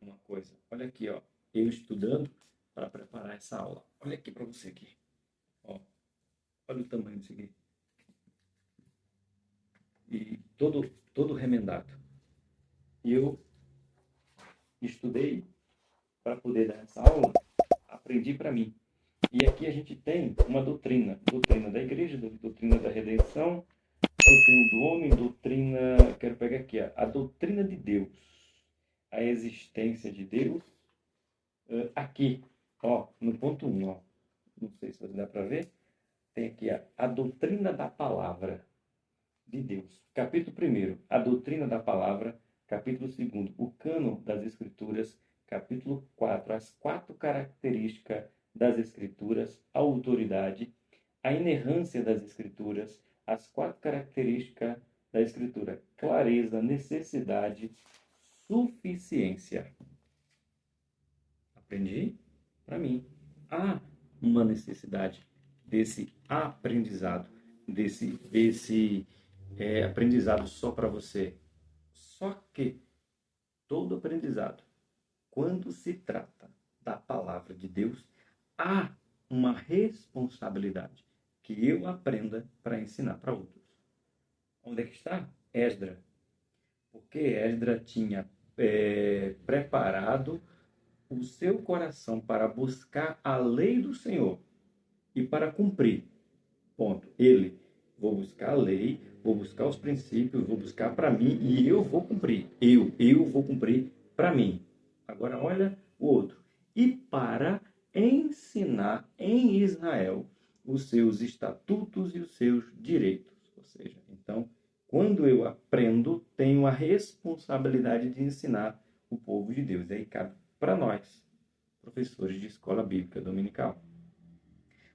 uma coisa. Olha aqui, ó. Eu estudando para preparar essa aula. Olha aqui para você aqui. Ó. Olha o tamanho disso aqui. E todo remendado. E eu estudei para poder dar essa aula, aprendi para mim. E aqui a gente tem uma doutrina da igreja, doutrina da redenção, doutrina do homem, quero pegar aqui, a doutrina de Deus, a existência de Deus, aqui, ó, no ponto 1, ó, não sei se dá para ver, tem aqui a doutrina da palavra de Deus. Capítulo 1, a doutrina da palavra. Capítulo 2, o cânon das Escrituras. Capítulo 4, as 4 características das Escrituras, a autoridade, a inerrância das Escrituras, as 4 características da Escritura, clareza, necessidade, suficiência. Aprendi para mim. Há uma necessidade desse aprendizado, desse aprendizado só para você. Só que todo aprendizado, quando se trata da palavra de Deus, há uma responsabilidade que eu aprenda para ensinar para outros. Onde é que está? Esdra. Porque Esdra tinha preparado o seu coração para buscar a lei do Senhor e para cumprir. Ponto. Vou buscar a lei, vou buscar os princípios, vou buscar para mim e eu vou cumprir. Eu vou cumprir para mim. Agora olha o outro. E para ensinar em Israel os seus estatutos e os seus direitos. Ou seja, então, quando eu aprendo, tenho a responsabilidade de ensinar o povo de Deus. E aí cabe para nós, professores de escola bíblica dominical.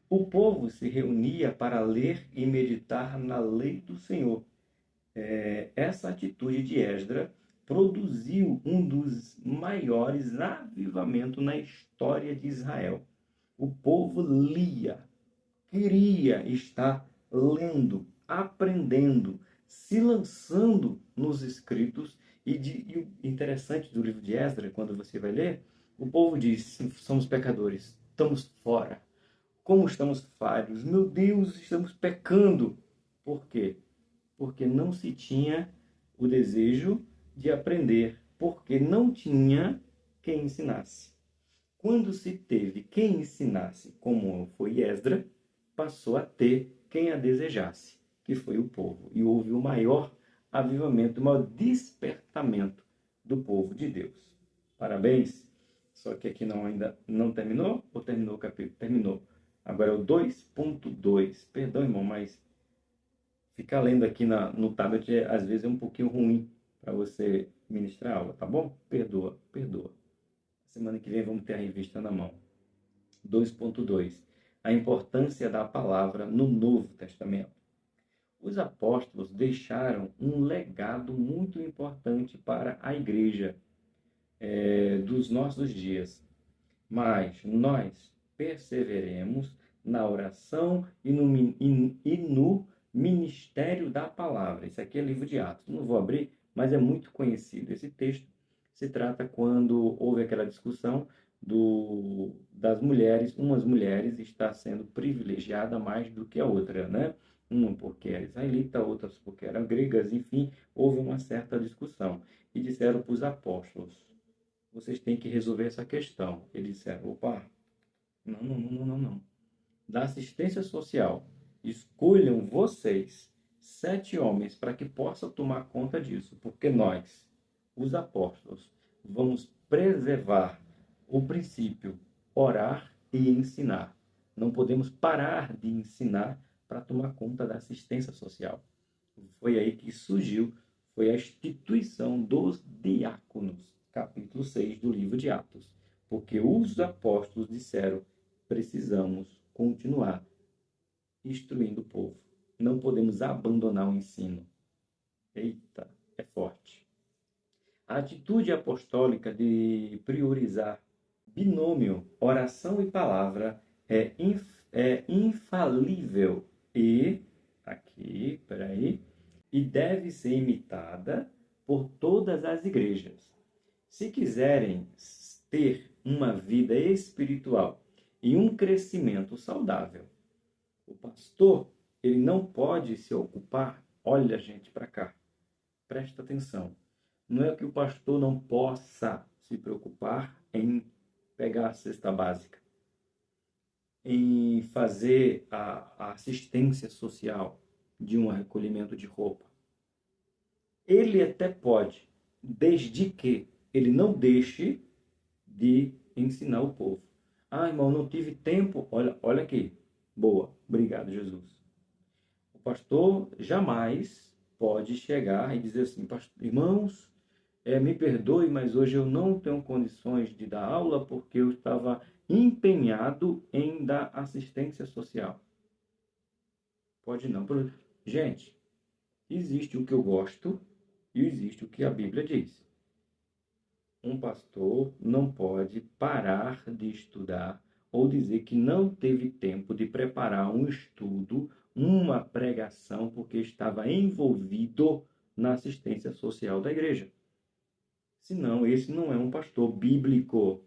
O povo se reunia para ler e meditar na lei do Senhor. Essa atitude de Esdra produziu um dos maiores avivamentos na história de Israel. O povo queria estar lendo, aprendendo, se lançando nos escritos. E o interessante do livro de Esdra, quando você vai ler, o povo diz: somos pecadores, estamos fora. Como estamos falhos? Meu Deus, estamos pecando. Por quê? Porque não se tinha o desejo de aprender, porque não tinha quem ensinasse. Quando se teve quem ensinasse, como foi Esdra, passou a ter quem a desejasse, que foi o povo. E houve o maior avivamento, o maior despertamento do povo de Deus. Parabéns! Só que aqui ainda não terminou, ou terminou o capítulo? Terminou. Agora, o 2.2. Perdão, irmão, mas ficar lendo aqui no tablet às vezes é um pouquinho ruim para você ministrar a aula, tá bom? Perdoa, perdoa. Semana que vem vamos ter a revista na mão. 2.2. A importância da palavra no Novo Testamento. Os apóstolos deixaram um legado muito importante para a igreja dos nossos dias. Mas nós perseveremos na oração e no ministério da palavra. Isso aqui é livro de Atos. Não vou abrir, mas é muito conhecido. Esse texto se trata quando houve aquela discussão das mulheres. Umas mulheres está sendo privilegiada mais do que a outra, né? Uma porque era israelita, outras porque eram gregas, enfim, houve uma certa discussão. E disseram para os apóstolos: vocês têm que resolver essa questão. Eles disseram: opa, não. Da assistência social, escolham vocês 7 homens para que possam tomar conta disso, porque nós, os apóstolos, vamos preservar o princípio orar e ensinar. Não podemos parar de ensinar para tomar conta da assistência social. Foi aí que surgiu, foi a instituição dos diáconos, capítulo 6 do livro de Atos. Porque os apóstolos disseram: precisamos continuar instruindo o povo. Não podemos abandonar o ensino. Eita, é forte. A atitude apostólica de priorizar binômio, oração e palavra é infalível e deve ser imitada por todas as igrejas. Se quiserem ter uma vida espiritual e um crescimento saudável, o pastor, ele não pode se ocupar, olha gente para cá, presta atenção, não é que o pastor não possa se preocupar em pegar a cesta básica, em fazer a assistência social de um recolhimento de roupa. Ele até pode, desde que ele não deixe de ensinar o povo. Ah, irmão, não tive tempo. Olha aqui. Boa. Obrigado, Jesus. O pastor jamais pode chegar e dizer assim: irmãos, me perdoe, mas hoje eu não tenho condições de dar aula porque eu estava empenhado em dar assistência social. Pode não. Gente, existe o que eu gosto e existe o que a Bíblia diz. Um pastor não pode parar de estudar ou dizer que não teve tempo de preparar um estudo, uma pregação, porque estava envolvido na assistência social da igreja. Senão, esse não é um pastor bíblico,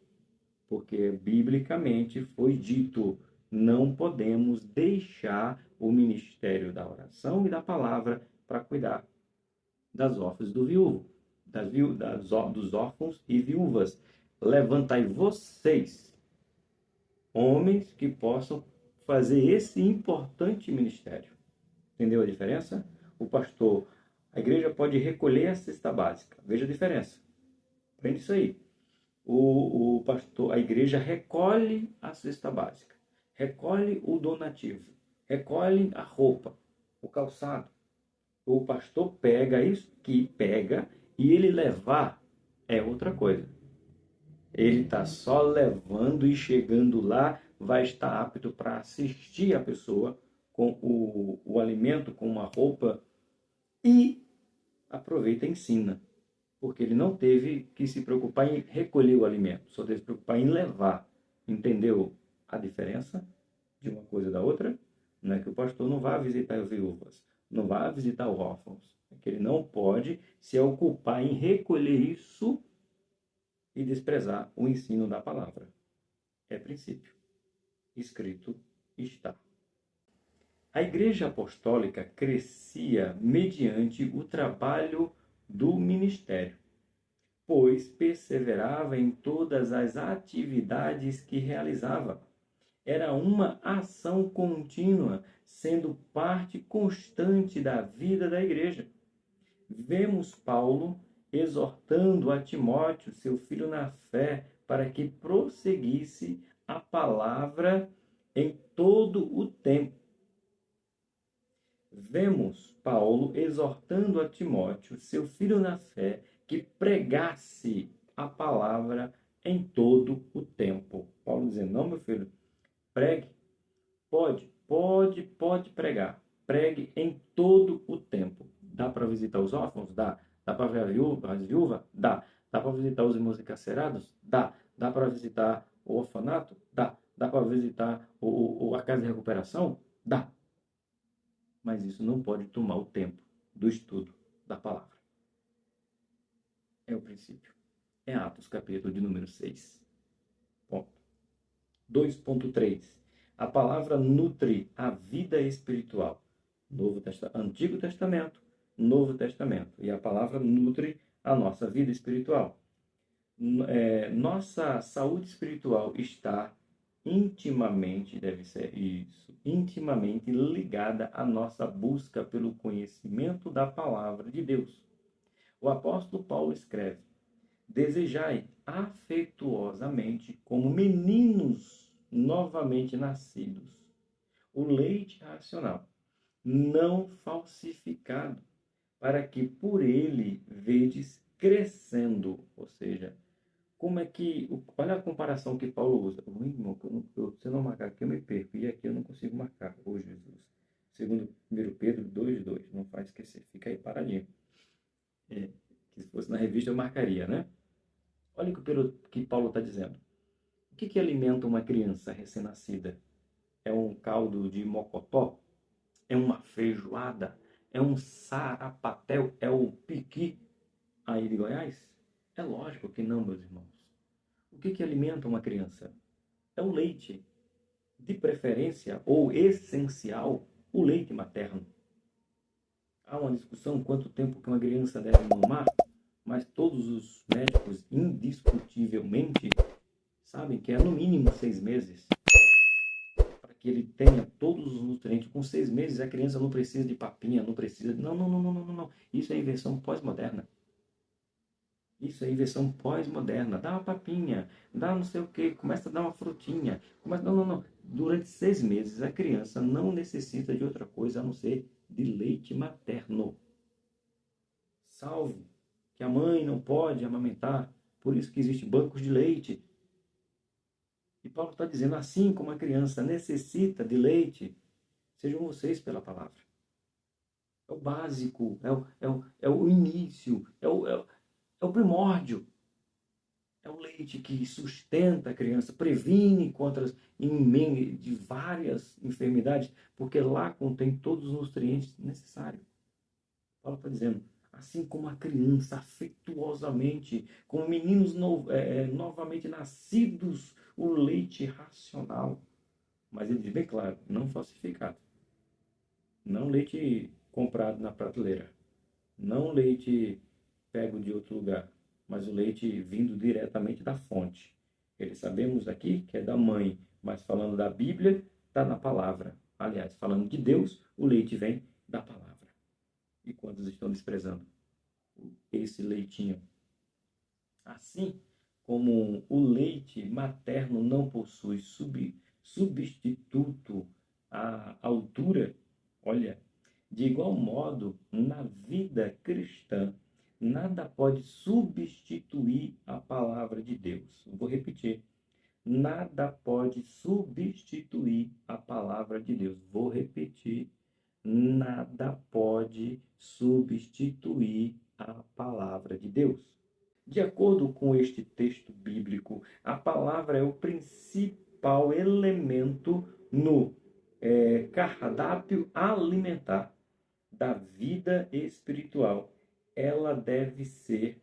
porque biblicamente foi dito: não podemos deixar o ministério da oração e da palavra para cuidar das órfãs do viúvo, dos órfãos e viúvas. Levantai vocês, homens, que possam fazer esse importante ministério. Entendeu a diferença? O pastor, a igreja pode recolher a cesta básica. Veja a diferença. Aprende isso aí. O pastor, a igreja recolhe a cesta básica, recolhe o donativo, recolhe a roupa, o calçado. O pastor pega isso que pega e ele levar é outra coisa. Ele está só levando e chegando lá, vai estar apto para assistir a pessoa com o alimento, com uma roupa, e aproveita e ensina. Porque ele não teve que se preocupar em recolher o alimento, só teve que se preocupar em levar. Entendeu a diferença de uma coisa e da outra? Não é que o pastor não vá visitar as viúvas, não vá visitar os órfãos. É que ele não pode se ocupar em recolher isso e desprezar o ensino da palavra. É princípio. Escrito está. A Igreja Apostólica crescia mediante o trabalho do ministério, pois perseverava em todas as atividades que realizava. Era uma ação contínua, sendo parte constante da vida da igreja. Vemos Paulo exortando a Timóteo, seu filho na fé, para que prosseguisse a palavra em todo o tempo. Vemos Paulo exortando a Timóteo, seu filho na fé, que pregasse a palavra em todo o tempo. Paulo dizendo, não, meu filho, pregue, pode pregar. Pregue em todo o tempo. Dá para visitar os órfãos? Dá. Dá para ver as viúvas? Dá. Dá para visitar os irmãos encarcerados? Dá. Dá para visitar o orfanato? Dá. Dá para visitar a casa de recuperação? Dá. Mas isso não pode tomar o tempo do estudo da palavra. É o princípio. É Atos, capítulo de número 6. Ponto. 2.3. A palavra nutre a vida espiritual. Antigo Testamento, Novo Testamento. E a palavra nutre a nossa vida espiritual. Nossa saúde espiritual está intimamente ligada à nossa busca pelo conhecimento da palavra de Deus. O apóstolo Paulo escreve: desejai afetuosamente, como meninos novamente nascidos, o leite racional, não falsificado, para que por ele vedes crescendo. Ou seja, como é que... Olha a comparação que Paulo usa. Irmão, se eu não marcar aqui, eu me perco. E aqui eu não consigo marcar. Ô, Jesus. Segundo 1 Pedro 2:2. Não faz esquecer. Fica aí paradinho. Que se fosse na revista eu marcaria, né? Olha o que Paulo está dizendo. O que alimenta uma criança recém-nascida? É um caldo de mocotó? É uma feijoada? É um sarapatel? É o piqui aí de Goiás? É lógico que não, meus irmãos. O que alimenta uma criança? É o leite. De preferência, ou essencial, o leite materno. Há uma discussão quanto tempo que uma criança deve mamar, mas todos os médicos indiscutivelmente sabem que é no mínimo 6 meses para que ele tenha todos os nutrientes. Com 6 meses a criança não precisa de papinha, não precisa... Não. Isso é invenção pós-moderna. Isso é invenção pós-moderna. Dá uma papinha, dá não sei o quê, começa a dar uma frutinha. Não. Durante 6 meses a criança não necessita de outra coisa a não ser de leite materno. Salve que a mãe não pode amamentar, por isso que existem bancos de leite. E Paulo está dizendo, assim como a criança necessita de leite, sejam vocês pela palavra. É o básico, é o início, é o primórdio. É o leite que sustenta a criança, previne contra de várias enfermidades, porque lá contém todos os nutrientes necessários. Paulo está dizendo, assim como a criança afetuosamente, como meninos novamente nascidos, o leite racional. Mas ele diz bem claro, não falsificado. Não leite comprado na prateleira. Não leite pego de outro lugar, mas o leite vindo diretamente da fonte. Ele sabemos aqui que é da mãe, mas falando da Bíblia, está na palavra. Aliás, falando de Deus, o leite vem da palavra. E quantos estão desprezando esse leitinho? Assim como o leite materno não possui substituto à altura, olha, de igual modo, na vida cristã, nada pode substituir a palavra de Deus. Vou repetir. Nada pode substituir a palavra de Deus. Vou repetir. Nada pode substituir a palavra de Deus. De acordo com este texto bíblico, a palavra é o principal elemento no cardápio alimentar da vida espiritual. Ela deve ser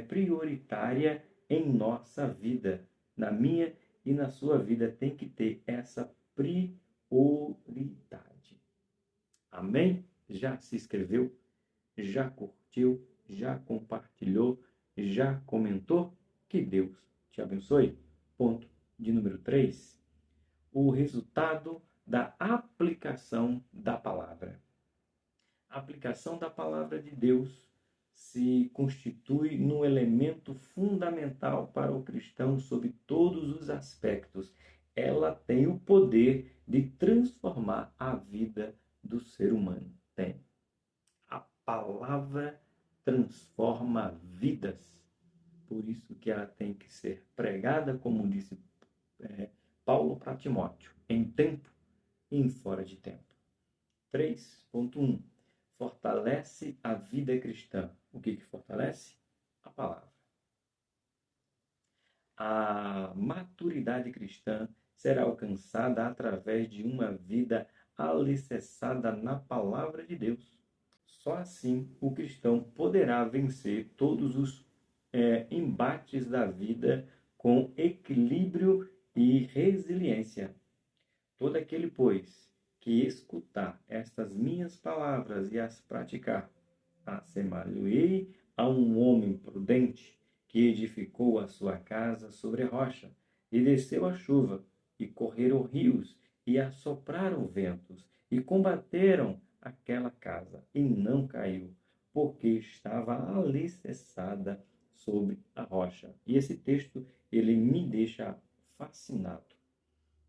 prioritária em nossa vida. Na minha e na sua vida tem que ter essa prioridade. Amém? Já se inscreveu? Já curtiu? Já compartilhou? Já comentou? Que Deus te abençoe. Ponto de número 3. O resultado da aplicação da palavra. A aplicação da palavra de Deus se constitui num elemento fundamental para o cristão sob todos os aspectos. ela tem o poder de transformar a vida do ser humano. Tem. A palavra transforma vidas. Por isso que ela tem que ser pregada, como disse Paulo para Timóteo, em tempo e em fora de tempo. 3.1. Fortalece a vida cristã. O que fortalece? A palavra. A maturidade cristã será alcançada através de uma vida alicerçada na palavra de Deus. Só assim o cristão poderá vencer todos os embates da vida com equilíbrio e resiliência. Todo aquele, pois, que escutar estas minhas palavras e as praticar, assemelhei a um homem prudente que edificou a sua casa sobre a rocha, e desceu a chuva, e correram rios, e assopraram ventos, e combateram aquela casa, e não caiu, porque estava alicerçada sobre a rocha. E esse texto, ele me deixa fascinado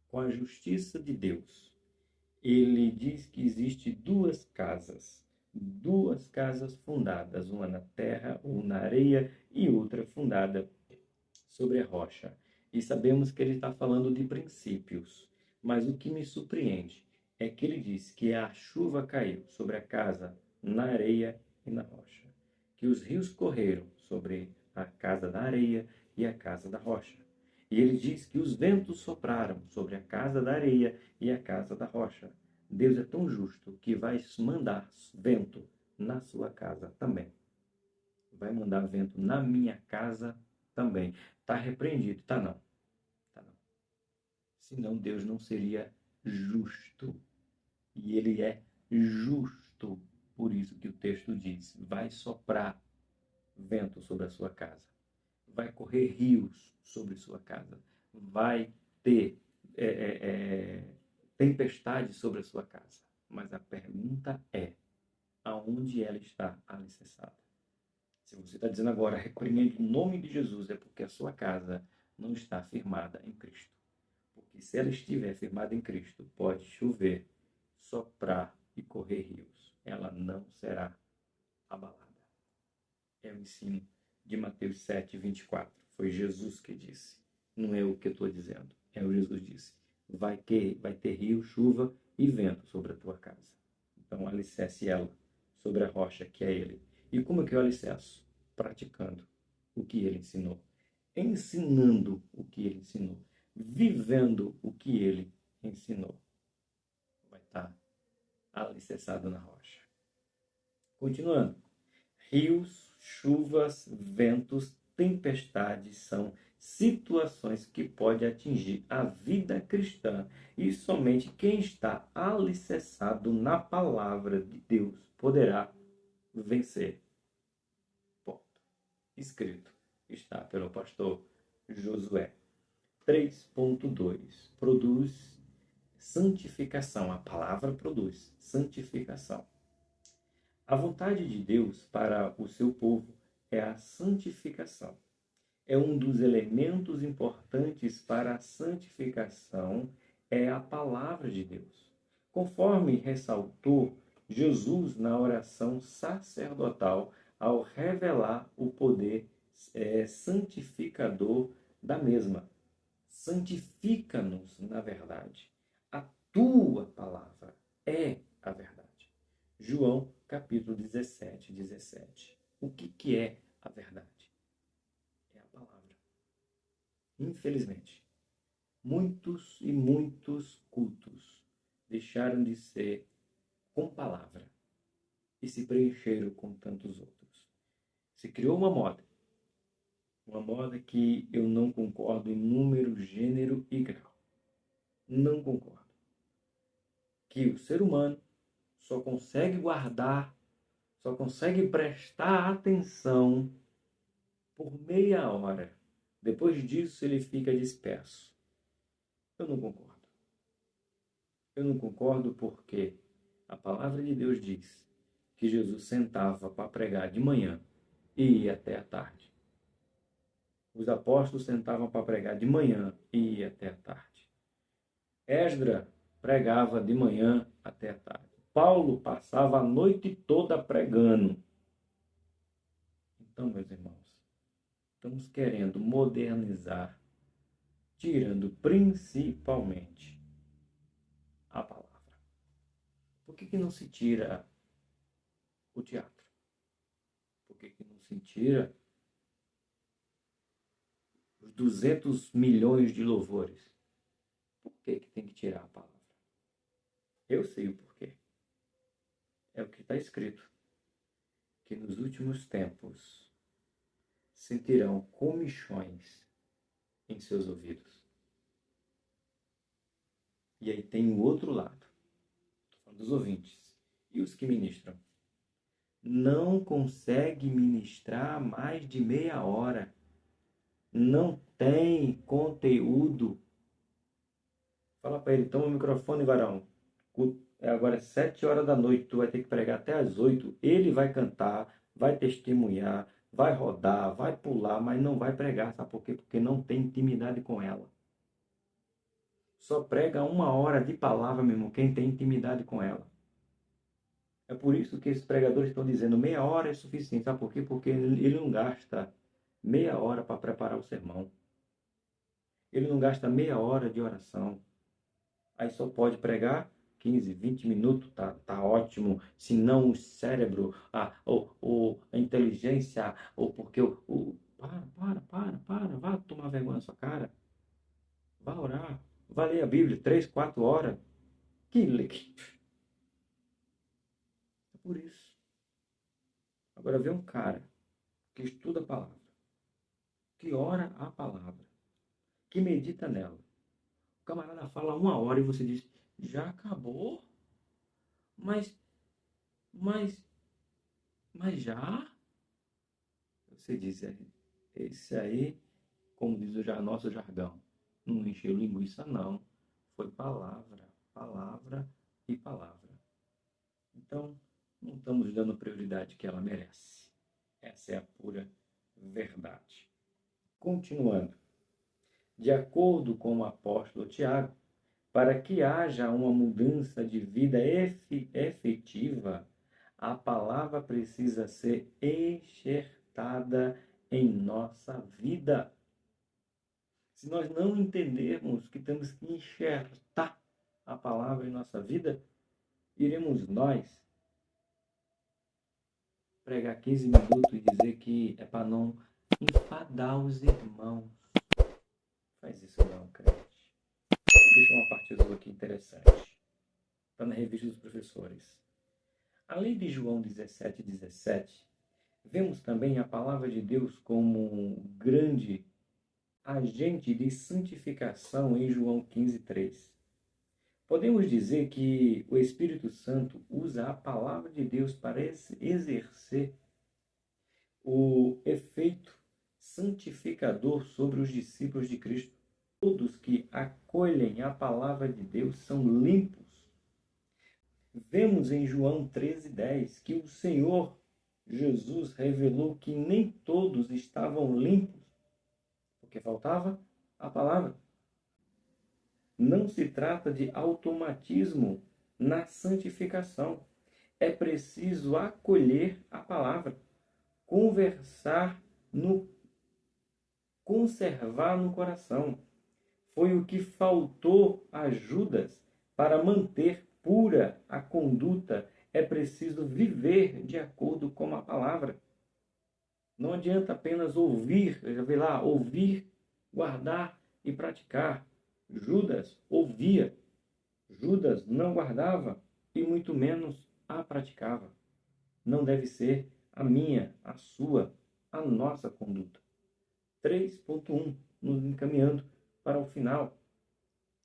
com a justiça de Deus. Ele diz que existe duas casas fundadas, uma na terra ou na areia e outra fundada sobre a rocha. E sabemos que ele está falando de princípios, mas o que me surpreende é que ele diz que a chuva caiu sobre a casa na areia e na rocha, que os rios correram sobre a casa da areia e a casa da rocha. E ele diz que os ventos sopraram sobre a casa da areia e a casa da rocha. Deus é tão justo que vai mandar vento na sua casa também. Vai mandar vento na minha casa também. Está repreendido? Tá não. Tá não. Senão Deus não seria justo. E ele é justo. Por isso que o texto diz, vai soprar vento sobre a sua casa. Vai correr rios sobre sua casa. Vai ter tempestade sobre a sua casa. Mas a pergunta é, aonde ela está alicerçada? Se você está dizendo agora, repreendendo o nome de Jesus, é porque a sua casa não está firmada em Cristo. Porque se ela estiver firmada em Cristo, pode chover, soprar e correr rios. Ela não será abalada. É o ensino de Mateus 7:24. Foi Jesus que disse. Não é o que eu estou dizendo. É o Jesus disse. Vai ter rio, chuva e vento sobre a tua casa. Então, alicerce ela sobre a rocha que é Ele. E como é que eu alicerço? Praticando o que Ele ensinou. Ensinando o que Ele ensinou. Vivendo o que Ele ensinou. Vai estar alicerçado na rocha. Continuando. Rios, chuvas, ventos, tempestades são situações que podem atingir a vida cristã e somente quem está alicerçado na palavra de Deus poderá vencer. Ponto. Escrito está pelo pastor Josué. 3.2 produz santificação. A palavra produz santificação. A vontade de Deus para o seu povo é a santificação. É um dos elementos importantes para a santificação, é a palavra de Deus. Conforme ressaltou Jesus na oração sacerdotal, ao revelar o poder santificador da mesma. Santifica-nos na verdade. A tua palavra é a verdade. João, capítulo 17:17. O que é a verdade? É a palavra. Infelizmente, muitos e muitos cultos deixaram de ser com palavra e se preencheram com tantos outros. Se criou uma moda que eu não concordo em número, gênero e grau. Não concordo. Que o ser humano só consegue guardar, só consegue prestar atenção por meia hora. Depois disso, ele fica disperso. Eu não concordo. Eu não concordo porque a palavra de Deus diz que Jesus sentava para pregar de manhã e ia até a tarde. Os apóstolos sentavam para pregar de manhã e ia até a tarde. Esdra pregava de manhã até a tarde. Paulo passava a noite toda pregando. Então, meus irmãos, estamos querendo modernizar, tirando principalmente a palavra. Por que não se tira o teatro? Por que não se tira os 200 milhões de louvores? Por que tem que tirar a palavra? Eu sei o porquê. É o que está escrito. Que nos últimos tempos sentirão comichões em seus ouvidos. E aí tem o outro lado. Estou falando dos ouvintes. E os que ministram? Não consegue ministrar mais de meia hora. Não tem conteúdo. Fala para ele, toma o microfone, varão. Agora é 7 horas da noite, tu vai ter que pregar até às 8. Ele vai cantar, vai testemunhar, vai rodar, vai pular, mas não vai pregar. Sabe por quê? Porque não tem intimidade com ela. Só prega 1 hora de palavra, meu irmão, quem tem intimidade com ela. É por isso que esses pregadores estão dizendo meia hora é suficiente. Sabe por quê? Porque ele não gasta meia hora para preparar o sermão. Ele não gasta meia hora de oração. Aí só pode pregar 15, 20 minutos, tá ótimo. Se não o cérebro, a inteligência, ou porque para, vá tomar vergonha na sua cara. Vá orar, vá ler a Bíblia 3, 4 horas. É por isso. Agora vê um cara que estuda a palavra, que ora a palavra, que medita nela. O camarada fala 1 hora e você diz, já acabou? Mas já? Você diz, esse aí, como diz o nosso jargão, não encheu linguiça não. Foi palavra, palavra e palavra. Então, não estamos dando a prioridade que ela merece. Essa é a pura verdade. Continuando. De acordo com o apóstolo Tiago, para que haja uma mudança de vida efetiva, a palavra precisa ser enxertada em nossa vida. Se nós não entendermos que temos que enxertar a palavra em nossa vida, iremos nós pregar 15 minutos e dizer que é para não enfadar os irmãos. Faz isso não, crente. Deixa uma parte azul aqui interessante. Está na revista dos professores. Além de João 17:17, vemos também a palavra de Deus como um grande agente de santificação em João 15:3. Podemos dizer que o Espírito Santo usa a palavra de Deus para exercer o efeito santificador sobre os discípulos de Cristo. Todos que acolhem a palavra de Deus são limpos. Vemos em João 13:10 que o Senhor Jesus revelou que nem todos estavam limpos, porque faltava a palavra. Não se trata de automatismo na santificação. É preciso acolher a palavra, conservar no coração. Foi o que faltou a Judas para manter pura a conduta. É preciso viver de acordo com a palavra. Não adianta apenas ouvir, guardar e praticar. Judas ouvia, Judas não guardava e muito menos a praticava. Não deve ser a minha, a sua, a nossa conduta. 3.1, nos encaminhando para o final.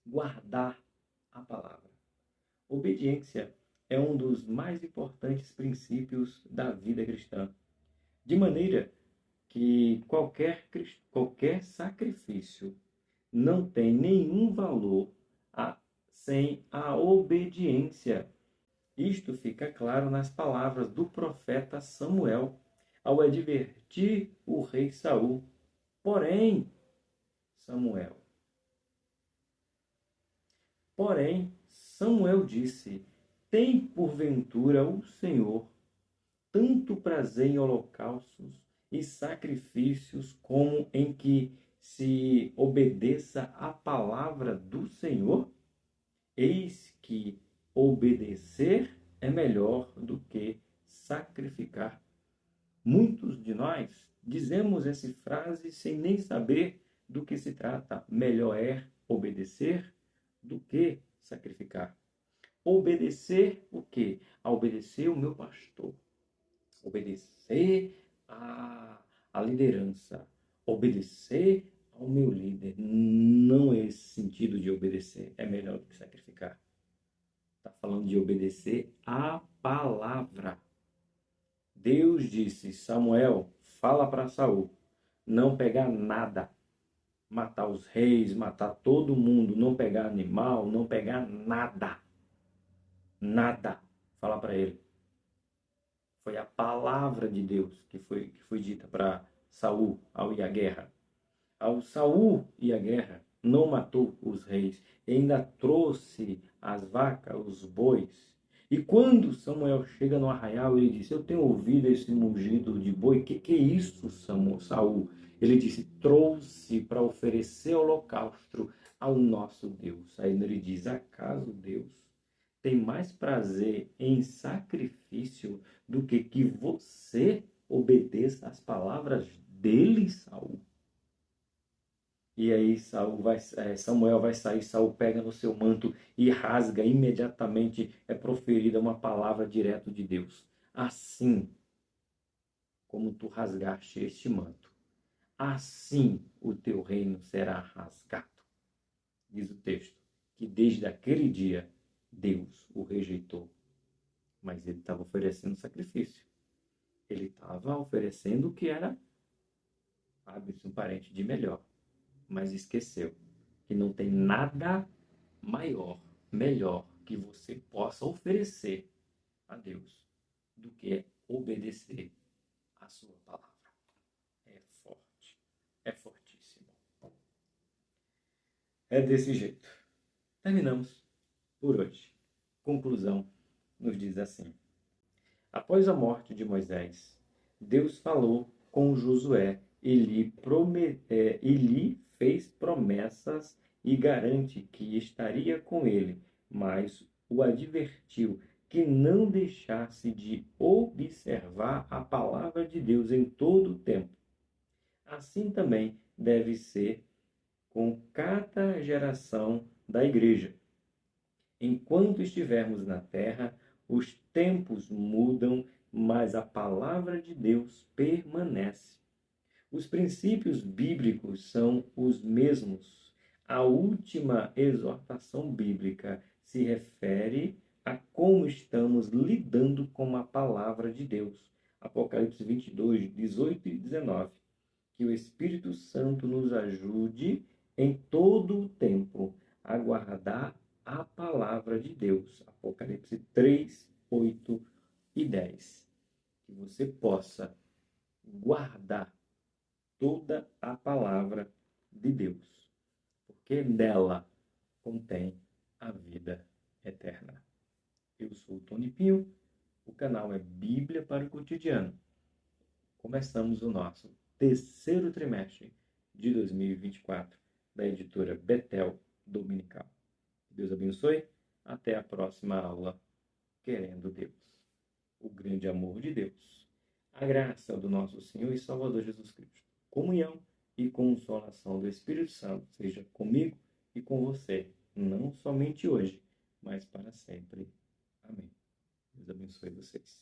Guardar a palavra. Obediência é um dos mais importantes princípios da vida cristã. De maneira que qualquer sacrifício não tem nenhum valor sem a obediência. Isto fica claro nas palavras do profeta Samuel, ao advertir o rei Saul. Porém, Samuel, Porém, Samuel disse: tem porventura o Senhor tanto prazer em holocaustos e sacrifícios como em que se obedeça à palavra do Senhor? Eis que obedecer é melhor do que sacrificar. Muitos de nós dizemos essa frase sem nem saber do que se trata. Melhor é obedecer do que sacrificar. Obedecer o quê? A obedecer o meu pastor. Obedecer à liderança. Obedecer ao meu líder. Não é esse sentido de obedecer. É melhor do que sacrificar. Está falando de obedecer à palavra. Deus disse: Samuel, fala para Saul não pegar nada, matar os reis, matar todo mundo, não pegar animal, não pegar nada. Nada. Fala para ele. Foi a palavra de Deus que foi dita para Saul ao ir à guerra. Ao Saul ir à guerra, não matou os reis, ainda trouxe as vacas, os bois. E quando Samuel chega no arraial, ele disse: eu tenho ouvido esse mugido de boi. Que é isso, Saul? Ele disse: trouxe para oferecer holocausto ao nosso Deus. Aí ele diz: acaso Deus tem mais prazer em sacrifício do que você obedeça às palavras dele, Saul? E aí Samuel vai sair, Saul pega no seu manto e rasga. Imediatamente é proferida uma palavra direto de Deus. Assim como tu rasgaste este manto, assim o teu reino será rasgado. Diz o texto que desde aquele dia Deus o rejeitou. Mas ele estava oferecendo sacrifício. Ele estava oferecendo o que era, abre-se um parente, de melhor. Mas esqueceu que não tem nada maior, melhor que você possa oferecer a Deus do que obedecer a sua palavra. É forte, é fortíssimo. É desse jeito. Terminamos por hoje. Conclusão nos diz assim: após a morte de Moisés, Deus falou com Josué e lhe fez promessas e garante que estaria com ele, mas o advertiu que não deixasse de observar a palavra de Deus em todo o tempo. Assim também deve ser com cada geração da igreja. Enquanto estivermos na terra, os tempos mudam, mas a palavra de Deus permanece. Os princípios bíblicos são os mesmos. A última exortação bíblica se refere a como estamos lidando com a palavra de Deus. Apocalipse 22, 18 e 19. Que o Espírito Santo nos ajude em todo o tempo a guardar a palavra de Deus. Apocalipse 3, 8 e 10. Que você possa guardar toda a palavra de Deus, porque nela contém a vida eterna. Eu sou o Tony Pinho, o canal é Bíblia para o Cotidiano. Começamos o nosso terceiro trimestre de 2024 da editora Betel Dominical. Deus abençoe. Até a próxima aula, querendo Deus. O grande amor de Deus. A graça do nosso Senhor e Salvador Jesus Cristo. Comunhão e consolação do Espírito Santo seja comigo e com você, não somente hoje, mas para sempre. Amém. Deus abençoe vocês.